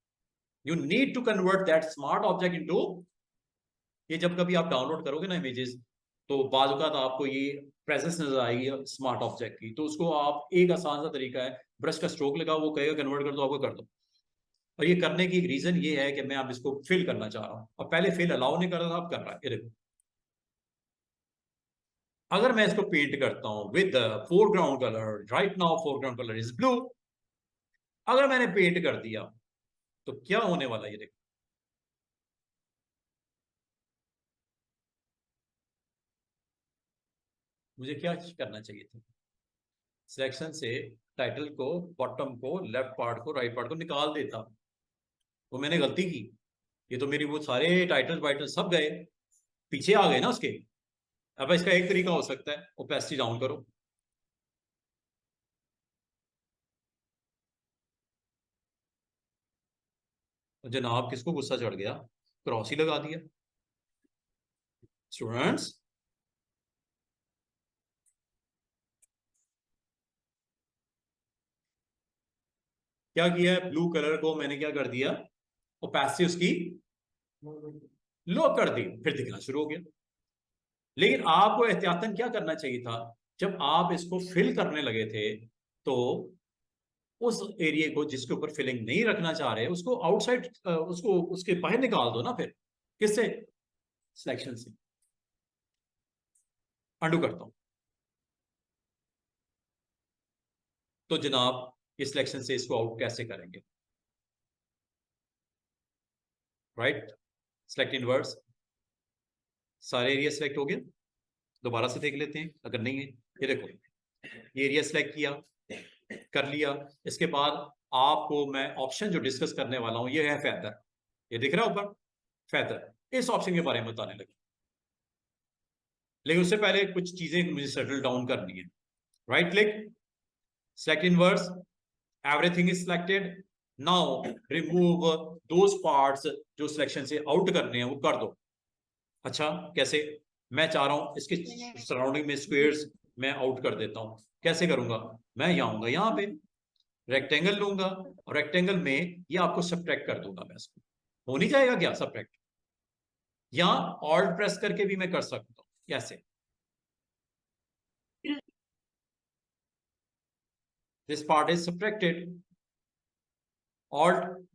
You need to convert that smart object into, ये जब कभी आप डाउनलोड करोगे ना इमेजेस, तो बाज़ औक़ात आपको ये प्रेजेंस नजर आएगी स्मार्ट ऑब्जेक्ट की, तो उसको आप, एक आसान सा तरीका है, ब्रश का स्ट्रोक लगाओ, वो कहेगा कन्वर्ट कर दो, आपको कर दो। और ये करने की रीजन ये है कि मैं अब इसको फिल करना चाह रहा हूं, और पहले फिल अलाउ नहीं कर रहा था, अब कर रहा है। ये देखो, अगर मैं इसको पेंट करता हूं with foreground colour, right now foreground colour is blue, अगर मैंने पेंट कर दिया तो क्या होने वाला है, ये देखो। मुझे क्या करना चाहिए था, सिलेक्शन से टाइटल को, बॉटम को, लेफ्ट पार्ट को, राइट पार्ट को निकाल देता, वो मैंने गलती की। ये तो मेरी वो सारे टाइटल वाइटल सब गए, पीछे आ गए ना उसके। अब इसका एक तरीका हो सकता है, ओपेसिटी डाउन करो। जनाब किसको गुस्सा चढ़ गया, क्रॉस ही लगा दिया। स्टूडेंट्स, क्या किया है, ब्लू कलर को मैंने क्या कर दिया, ओपेसिटी उसकी लो कर दी, फिर दिखना शुरू हो गया। लेकिन आपको एहतियातन क्या करना चाहिए था, जब आप इसको फिल करने लगे थे, तो उस एरिया को जिसके ऊपर फिलिंग नहीं रखना चाह रहे उसको आउटसाइड, उसको उसके बाहर निकाल दो ना। फिर किससे, सिलेक्शन से। अंडू करता हूं, तो जनाब इस सिलेक्शन से इसको आउट कैसे करेंगे, राइट, सेलेक्ट इनवर्स, सारे एरिया सेलेक्ट हो गए। दोबारा से देख लेते हैं अगर नहीं है। ये देखो, ये एरिया सेलेक्ट किया, कर लिया। इसके बाद आपको मैं ऑप्शन जो डिस्कस करने वाला हूं, ये है फेदर, ये दिख रहा है ऊपर, फेदर, इस ऑप्शन के बारे में बताने लगे। लेकिन उससे पहले कुछ चीजें मुझे सेटल डाउन करनी है। Right click, select inverse, everything is selected. Now remove those parts जो सिलेक्शन से आउट करने हैं वो कर दो। अच्छा कैसे, मैं चाह रहा हूं इसके सराउंडिंग में स्क्वेयर्स मैं आउट कर देता हूं, कैसे करूंगा, मैं यहाँ आऊंगा, यहाँ पे रेक्टेंगल लूंगा, और रेक्टेंगल में ये आपको सब्ट्रैक्ट कर दूंगा मैं इसको। हो नहीं जाएगा क्या सब्ट्रैक्ट, या ऑल्ट प्रेस करके भी मैं कर सकता हूं, कैसे, this part is subtracted, alt,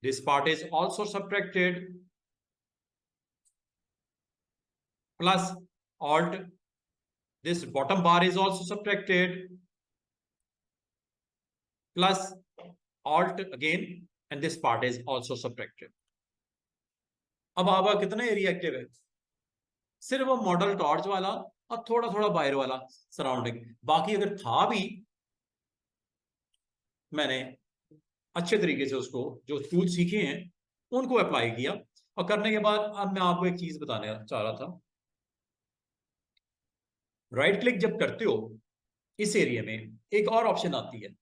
this part is also subtracted, plus alt, this bottom bar is also subtracted, plus alt again, and this part is also subtracted. अब आपका कितना एरिया एक्टिव है, सिर्फ वो मॉडल टॉर्च वाला और थोड़ा थोड़ा बाहर वाला सराउंडिंग, बाकी अगर था भी मैंने अच्छे तरीके से उसको जो टूल सीखे हैं उनको अप्लाई किया। और करने के बाद अब मैं आपको एक चीज बताने चाह रहा था, राइट क्लिक जब करते हो इस एरिया में एक और ऑप्शन आती है,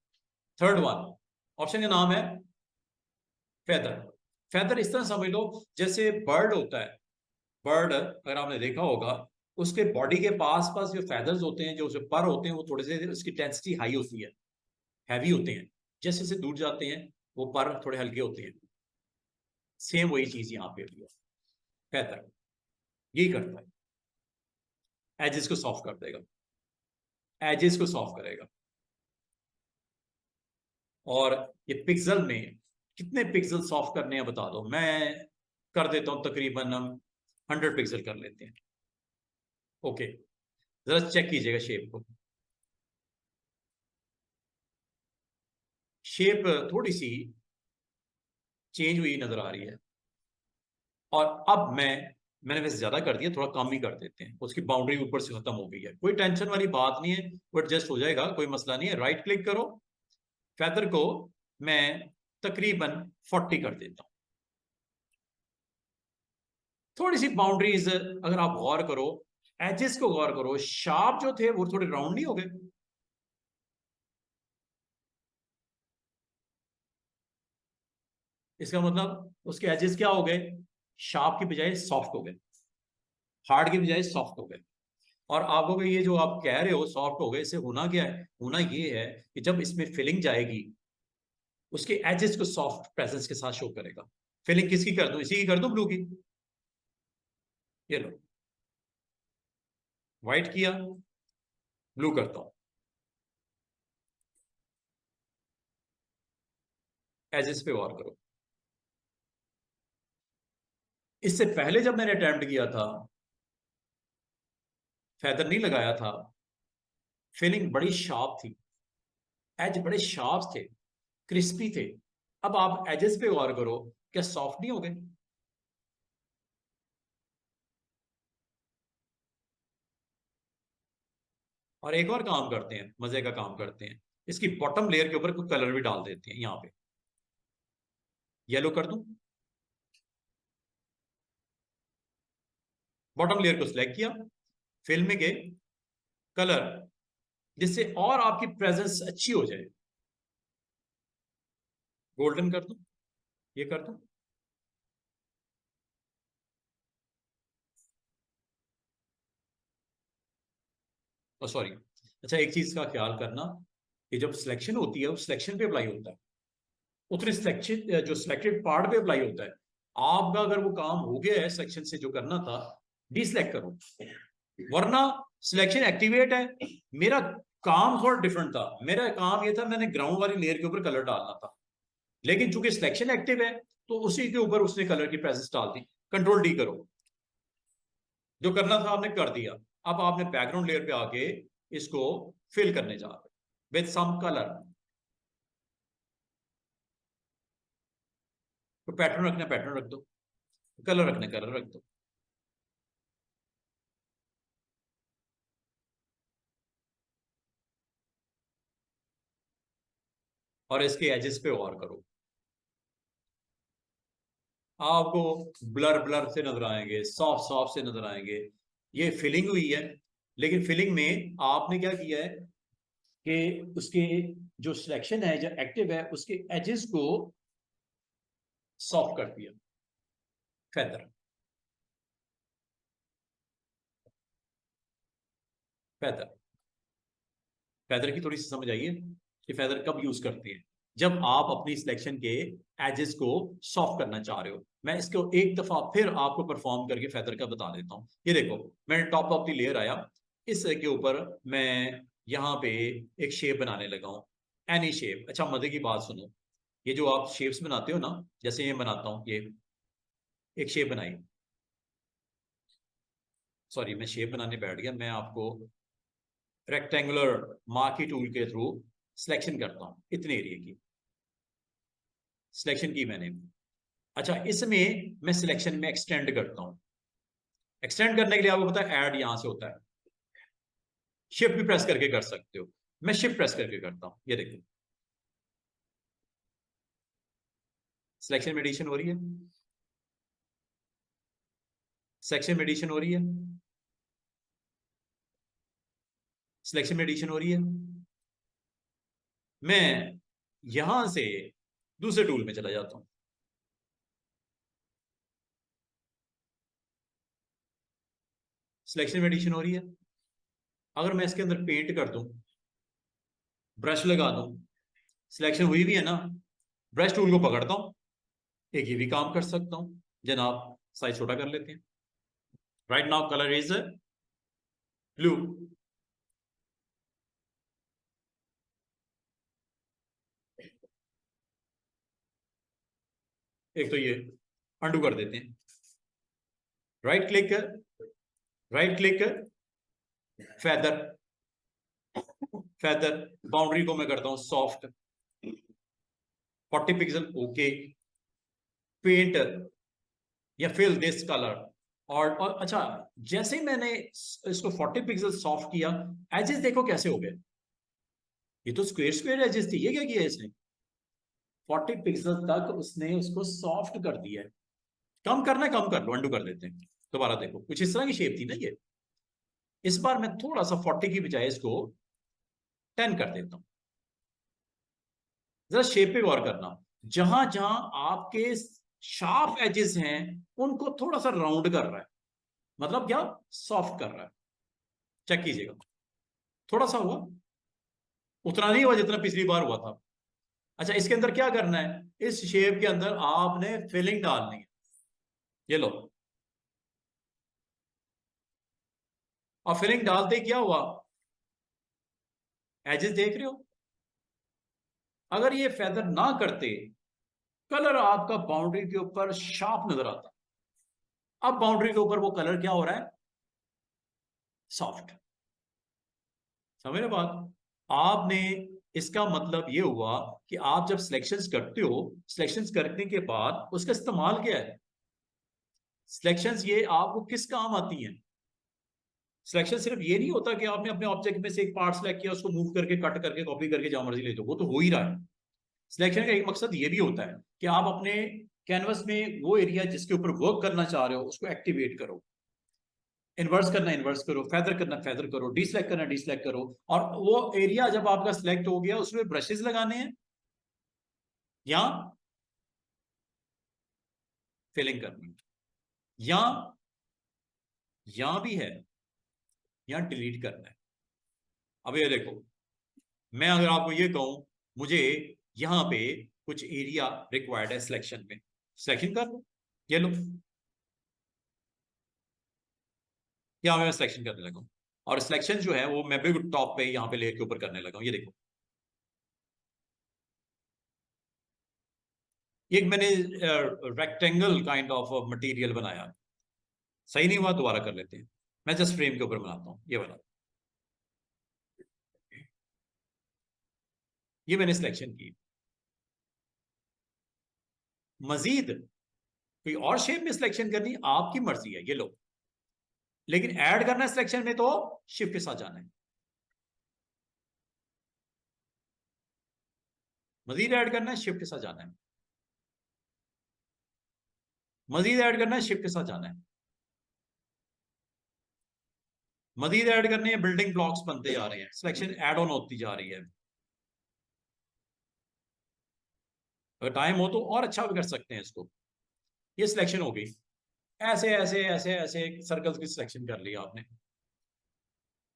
थर्ड वन, ऑप्शन का नाम है फेदर। फेदर इस तरह समझ लो जैसे बर्ड होता है, बर्ड अगर आपने देखा होगा, उसके बॉडी के पास पास जो फेदर्स होते हैं, जो पर होते हैं, वो थोड़े से उसकी डेंसिटी हाई होती है, हैवी होते हैं। जैसे जैसे दूर जाते हैं वो पर थोड़े हल्के होते हैं। सेम वही चीज यहाँ पे भी है, फेदर यही करता है, एजेस को सॉफ्ट कर देगा, एजेस को सॉफ्ट करेगा। और ये पिक्सल में कितने पिक्सल सॉफ्ट करने हैं बता दो, मैं कर देता हूं तकरीबन हम 100 पिक्सल कर लेते हैं। ओके, जरा चेक कीजिएगा शेप को, शेप थोड़ी सी चेंज हुई नजर आ रही है। और अब मैंने वैसे ज्यादा कर दिया, थोड़ा कम ही कर देते हैं, उसकी बाउंड्री ऊपर से खत्म हो गई है, कोई टेंशन वाली बात नहीं है, वो एडजस्ट हो जाएगा, कोई मसला नहीं है। राइट क्लिक करो, फेदर को मैं तकरीबन 40 कर देता हूं। थोड़ी सी बाउंड्रीज अगर आप गौर करो, एजेस को गौर करो, शार्प जो थे वो थोड़े राउंड नहीं हो गए? इसका मतलब उसके एजेस क्या हो गए? शार्प की बजाय सॉफ्ट हो गए, हार्ड की बजाय सॉफ्ट हो गए। और आपको ये जो आप कह रहे हो सॉफ्ट हो गए, इससे होना क्या है? होना ये है कि जब इसमें फिलिंग जाएगी, उसके एजेस को सॉफ्ट प्रेजेंस के साथ शो करेगा। फिलिंग किसकी कर दूं? इसी की कर दूं, ब्लू की। ये लो, व्हाइट किया, ब्लू करता हूं, एजेस पे गौर करो। इससे पहले जब मैंने अटेम्प्ट किया था, फेदर नहीं लगाया था, फिलिंग बड़ी शार्प थी, एज बड़े शार्प थे, क्रिस्पी थे। अब आप एजेस पे गौर करो, क्या सॉफ्ट नहीं हो गए? और एक और काम करते हैं, मजे का काम करते हैं, इसकी बॉटम लेयर के ऊपर कुछ कलर भी डाल देते हैं। यहां पे येलो कर दूं, बॉटम लेयर को सिलेक्ट किया, फिल में गए, कलर, जिससे और आपकी प्रेजेंस अच्छी हो जाए। गोल्डन कर दूं, ये कर दूं, सॉरी। अच्छा, एक चीज का ख्याल करना कि जब सिलेक्शन होती है वो सिलेक्शन पे अप्लाई होता है, उतने सिलेक्शन जो सिलेक्टेड पार्ट पे अप्लाई होता है। आपका अगर वो काम हो गया है सिलेक्शन से जो करना था, डिसलेक्ट करो, वरना सिलेक्शन एक्टिवेट है। मेरा काम थोड़ा डिफरेंट था, मेरा काम ये था मैंने ग्राउंड वाली लेयर के ऊपर कलर डालना था, लेकिन चूंकि सिलेक्शन एक्टिव है तो उसी के ऊपर उसने कलर की प्रेजेंस डाल दी। कंट्रोल डी करो, जो करना था आपने कर दिया। अब आपने बैकग्राउंड लेयर पे आके इसको फिल करने जा रहे विद सम कलर। तो पैटर्न रखना पैटर्न रख दो, कलर रखना कलर रख दो। और इसके एजेस पे और करो, आपको ब्लर ब्लर से नजर आएंगे, सॉफ्ट सॉफ्ट से नजर आएंगे। ये फिलिंग हुई है, लेकिन फिलिंग में आपने क्या किया है कि उसके जो सिलेक्शन है जो एक्टिव है उसके एजेस को सॉफ्ट कर दिया। फेदर, फेदर, फेदर की थोड़ी सी समझ आइए कि फेदर कब यूज करते हैं? जब आप अपनी सिलेक्शन के एजेस को सॉफ्ट करना चाह रहे हो। मैं इसको एक दफा फिर आपको परफॉर्म करके फेदर का बता देता हूँ। ये देखो, मैंने टॉप ऑफ द लेयर आया, इस के ऊपर मैं यहाँ पे एक शेप बनाने लगा हूँ, एनी शेप। अच्छा, मजे की बात सुनो, ये जो आप शेप्स बनाते हो ना, जैसे ये बनाता हूँ, ये एक शेप बनाई, सॉरी मैं शेप बनाने बैठ गया। मैं आपको रेक्टेंगुलर मार्की टूल के थ्रू सिलेक्शन करता हूँ इतने एरिया की, सिलेक्शन की मैंने। अच्छा, इसमें मैं सिलेक्शन में एक्सटेंड करता हूँ। एक्सटेंड करने के लिए आपको पता है ऐड यहां से होता है, शिफ्ट भी प्रेस करके कर सकते हो। मैं शिफ्ट प्रेस करके करता हूँ, ये देखो सिलेक्शन में एडिशन हो रही है, सेक्शन में एडिशन हो रही है, सिलेक्शन में एडिशन हो रही है। मैं यहां से दूसरे टूल में चला जाता हूं, सिलेक्शन में एडिशन हो रही है। अगर मैं इसके अंदर पेंट कर दूं, ब्रश लगा दूं, सिलेक्शन हुई भी है ना, ब्रश टूल को पकड़ता हूं, एक ये भी काम कर सकता हूं। जनाब साइज छोटा कर लेते हैं। Right now colour is blue. एक तो ये अंडू कर देते हैं, right click, right click, feather, feather, boundary को मैं करता हूं सॉफ्ट, 40 पिक्सल, ओके, पेंट या फिल दिस कलर। और अच्छा, जैसे ही मैंने इसको 40 पिक्सल सॉफ्ट किया, एजेस देखो कैसे हो गए। ये तो स्क्वायर स्क्वायर एजेस थी, ये क्या किया इसने? 40 पिक्सल तक उसने उसको सॉफ्ट कर दिया है। कम करना है कम कर लो, अंडू कर देते हैं। दोबारा देखो, कुछ इस तरह की शेप थी ना ये। इस बार मैं थोड़ा सा 40 की बजाय इसको 10 कर देता हूं। जरा शेप पे गौर करना, जहां जहां आपके शार्प एजेस हैं उनको थोड़ा सा राउंड कर रहा है, मतलब क्या, सॉफ्ट कर रहा है। चेक कीजिएगा, थोड़ा सा हुआ, उतना नहीं हुआ जितना पिछली बार हुआ था। अच्छा, इसके अंदर क्या करना है, इस शेप के अंदर आपने फिलिंग डालनी है। ये लो, और फिलिंग डालते ही क्या हुआ, एजेस देख रहे हो। अगर ये फेदर ना करते, कलर आपका बाउंड्री के ऊपर शार्प नजर आता। अब बाउंड्री के ऊपर वो कलर क्या हो रहा है, सॉफ्ट। समझ रहे बात। आपने, इसका मतलब ये हुआ कि आप जब सिलेक्शंस करते हो, सिलेक्शंस करने के बाद उसका इस्तेमाल क्या है। सिलेक्शंस ये आपको किस काम आती हैं। सिलेक्शन सिर्फ ये नहीं होता कि आपने अपने ऑब्जेक्ट में से एक पार्ट सेलेक्ट किया, उसको मूव करके, कट करके, कॉपी करके जहां मर्जी ले दो, वो तो हो ही रहा है। सिलेक्शन का एक मकसद ये भी होता है कि आप अपने कैनवस में वो एरिया जिसके ऊपर वर्क करना चाह रहे हो उसको एक्टिवेट करो। इन्वर्स करना इन्वर्स करो, फेदर करना फेदर करो, डीसेलेक्ट करना डीसेलेक्ट करो। और वो एरिया जब आपका सिलेक्ट हो गया, उसमें ब्रशेस लगाने हैं या फिलिंग करनी है, या भी है, या डिलीट करना है। अब ये देखो, मैं अगर आपको ये कहूं, मुझे यहां पे कुछ एरिया रिक्वायर्ड है सिलेक्शन में, सिलेक्शन कर लो, ये लो, यहां मैं सिलेक्शन करने लगा हूं। और सिलेक्शन जो है वो मैं बिल्कुल टॉप पे यहां पे लेयर के ऊपर करने लगा हूं। ये देखो, एक मैंने रेक्टेंगल काइंड ऑफ मटेरियल बनाया, सही नहीं हुआ, दोबारा कर लेते हैं। मैं जस्ट फ्रेम के ऊपर बनाता हूं, ये वाला, ये मैंने सिलेक्शन की। मजीद कोई और शेप में सिलेक्शन करनी आपकी मर्जी है, ये लो। लेकिन ऐड करना है सिलेक्शन में तो शिफ्ट के साथ जाना है। मजीद ऐड करना है, शिफ्ट के साथ जाना है। मजीद ऐड करना है, शिफ्ट के साथ जाना है। मजीद ऐड करने हैं, बिल्डिंग ब्लॉक्स बनते जा रहे हैं, सिलेक्शन ऐड ऑन होती जा रही है। अगर टाइम हो तो और अच्छा भी कर सकते हैं इसको। ये सिलेक्शन हो गई, ऐसे ऐसे ऐसे ऐसे सर्कल्स की सिलेक्शन कर ली आपने।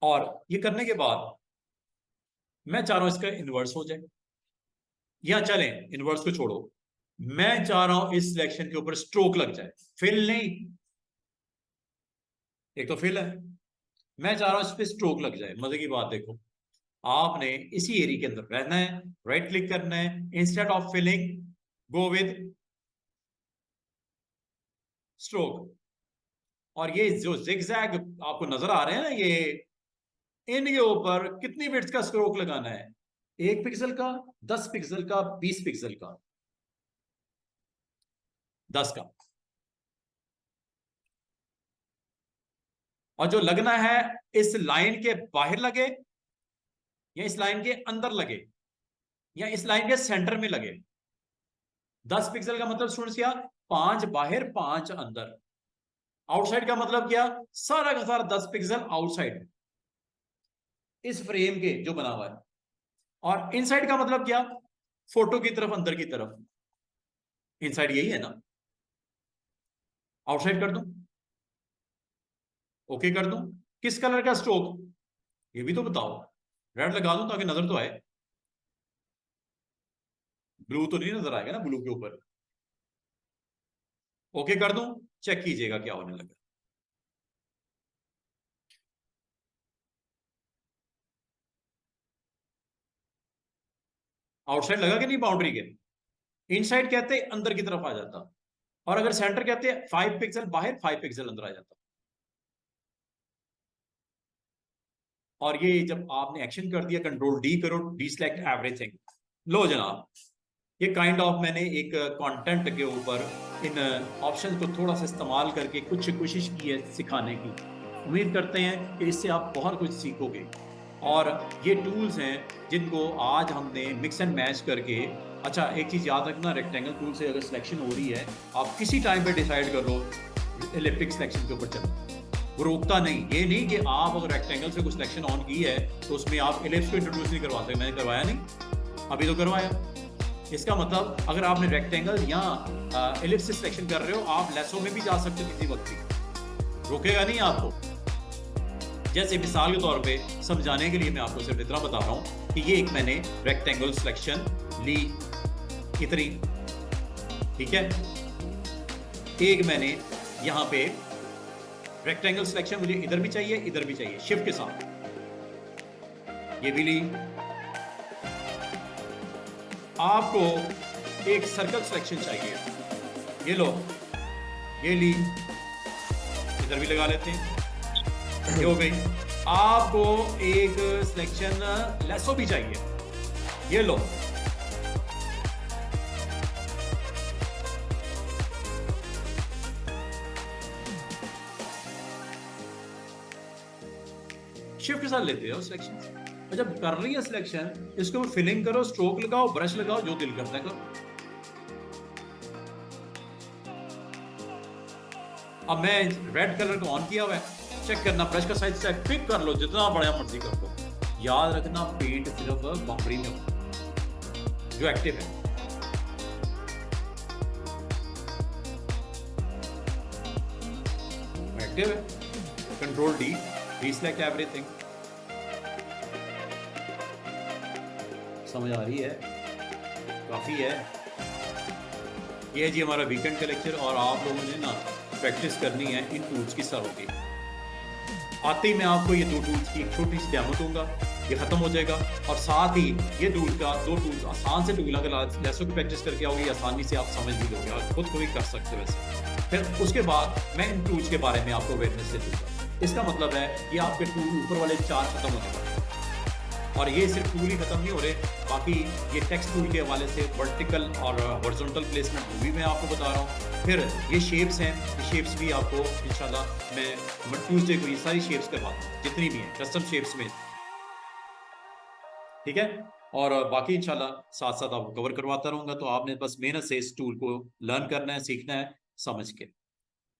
और ये करने के बाद मैं चाह रहा हूं इसका इन्वर्स हो जाए, या चलें इन्वर्स को छोड़ो, मैं चाह रहा हूं इस सिलेक्शन के ऊपर स्ट्रोक लग जाए, फिल नहीं, एक तो फिल है, मैं चाह रहा हूं इस पे स्ट्रोक लग जाए। मजे की बात देखो, आपने इसी एरिया के अंदर रहना है, राइट क्लिक करना है, instead of filling go with stroke. और ये जो जिगजैग आपको नजर आ रहे हैं ना, ये इनके ऊपर कितनी बिट्स का स्ट्रोक लगाना है, 1 पिक्सल का, 10 पिक्सल का, 20 पिक्सल का, 10 का। और जो लगना है, इस लाइन के बाहर लगे, या इस लाइन के अंदर लगे, या इस लाइन के सेंटर में लगे। 10 पिक्सल का मतलब स्टूडेंट्स क्या, 5 बाहर 5 अंदर। आउटसाइड का मतलब क्या, सारा का सारा 10 पिक्सल आउटसाइड इस फ्रेम के जो बना हुआ है। और इनसाइड का मतलब क्या, फोटो की तरफ, अंदर की तरफ। इनसाइड यही है ना, आउटसाइड कर दूं, ओके कर दूं। किस कलर का स्ट्रोक, ये भी तो बताओ। रेड लगा दूं ताकि नजर तो आए, ब्लू तो नहीं नजर आएगा ना ब्लू के ऊपर। ओके कर दूं, चेक कीजिएगा क्या होने लगा। आउटसाइड लगा कि नहीं बाउंड्री के, इनसाइड कहते हैं अंदर की तरफ आ जाता, और अगर सेंटर कहते हैं 5 पिक्सल बाहर 5 पिक्सल अंदर आ जाता। और ये जब आपने एक्शन कर दिया, कंट्रोल डी करो, डी सिलेक्ट एवरीथिंग, लो जनाब, ये काइंड ऑफ मैंने एक कंटेंट के ऊपर इन ऑप्शन को थोड़ा सा इस्तेमाल करके कुछ कोशिश की है सिखाने की। उम्मीद करते हैं कि इससे आप बहुत कुछ सीखोगे। और ये टूल्स हैं जिनको आज हमने मिक्स एंड मैच करके अच्छा, एक चीज याद रखना, रेक्टेंगल टूल से अगर सिलेक्शन हो रही है, आप किसी टाइम पे डिसाइड कर लो इलिप्टिक सिलेक्शन के ऊपर चलो, वो रोकता नहीं। ये नहीं कि आप अगर रेक्टेंगल से कुछ सिलेक्शन ऑन की है तो उसमें आप इलिप्स को इंट्रोड्यूस नहीं करवाते। मैंने करवाया नहीं, अभी तो करवाया। इसका मतलब अगर आपने रेक्टेंगल या इलिप्स से सिलेक्शन कर रहे हो, आप लेसो में भी जा सकते हो किसी वक्त भी, रोकेगा नहीं आपको। जैसे मिसाल के तौर पे समझाने के लिए मैं आपको सिर्फ इतना बता रहा हूं कि ये एक मैंने रेक्टेंगल सिलेक्शन ली, इतनी, ठीक है। एक मैंने यहां पे रेक्टेंगल सिलेक्शन मुझे इधर भी चाहिए, इधर भी चाहिए, शिफ्ट के साथ ये भी ली। आपको एक सर्कल सिलेक्शन चाहिए, ये लो, ये ली, इधर भी लगा लेते हैं, ये हो गई। आपको एक सिलेक्शन लेसो भी चाहिए, ये लो, शिफ्ट के साथ लेते हो सिलेक्शन। और जब कर रही है सिलेक्शन, इसको फिलिंग करो, स्ट्रोक लगाओ, ब्रश लगाओ, जो दिल करता है करो। अब मैं रेड कलर को ऑन किया हुआ है, चेक करना, ब्रश का साइज चेक, पिक कर लो, जितना बड़ा मर्जी कर लो। याद रखना पेंट सिर्फ बाउंड्री में होता जो एक्टिव है। एक्टिव है, कंट्रोल डी, रीसेलेक्ट एवरीथिंग। समझ आ रही है? काफी है। ये है जी हमारा वीकेंड का लेक्चर, और आप लोगों ने ना प्रैक्टिस करनी है इन टूल्स की सरों की। आते ही मैं आपको ये 2 टूल्स की एक छोटी सी डेमो दूंगा, ये खत्म हो जाएगा। और साथ ही ये टूल का 2 टूल्स आसान से टूल, अगर लेसों की प्रैक्टिस करके आओगे आसानी से आप समझ भी लोगे और खुद को भी कर सकते हो वैसे। फिर उसके बाद मैं इन टूल्स के बारे में आपको अवेयरनेस दे दूंगा। इसका मतलब है कि आपके टूल ऊपर वाले 4 खत्म होने वाले, और ये सिर्फ टूल ही खत्म नहीं हो रहे, बाकी ये टेक्स्ट टूल के हवाले से वर्टिकल और हॉरिजॉन्टल प्लेसमेंट वो भी मैं आपको बता रहा हूँ। फिर ये शेप्स हैं, ये शेप्स भी आपको इंशाल्लाह मैं ट्यूसडे को ये सारी शेप्स करवाता हूँ, जितनी भी हैं कस्टम शेप्स में, ठीक है। और बाकी इंशाल्लाह साथ साथ आपको कवर करवाता रहूंगा। तो आपने बस मेहनत से इस टूल को लर्न करना है, सीखना है, समझ के।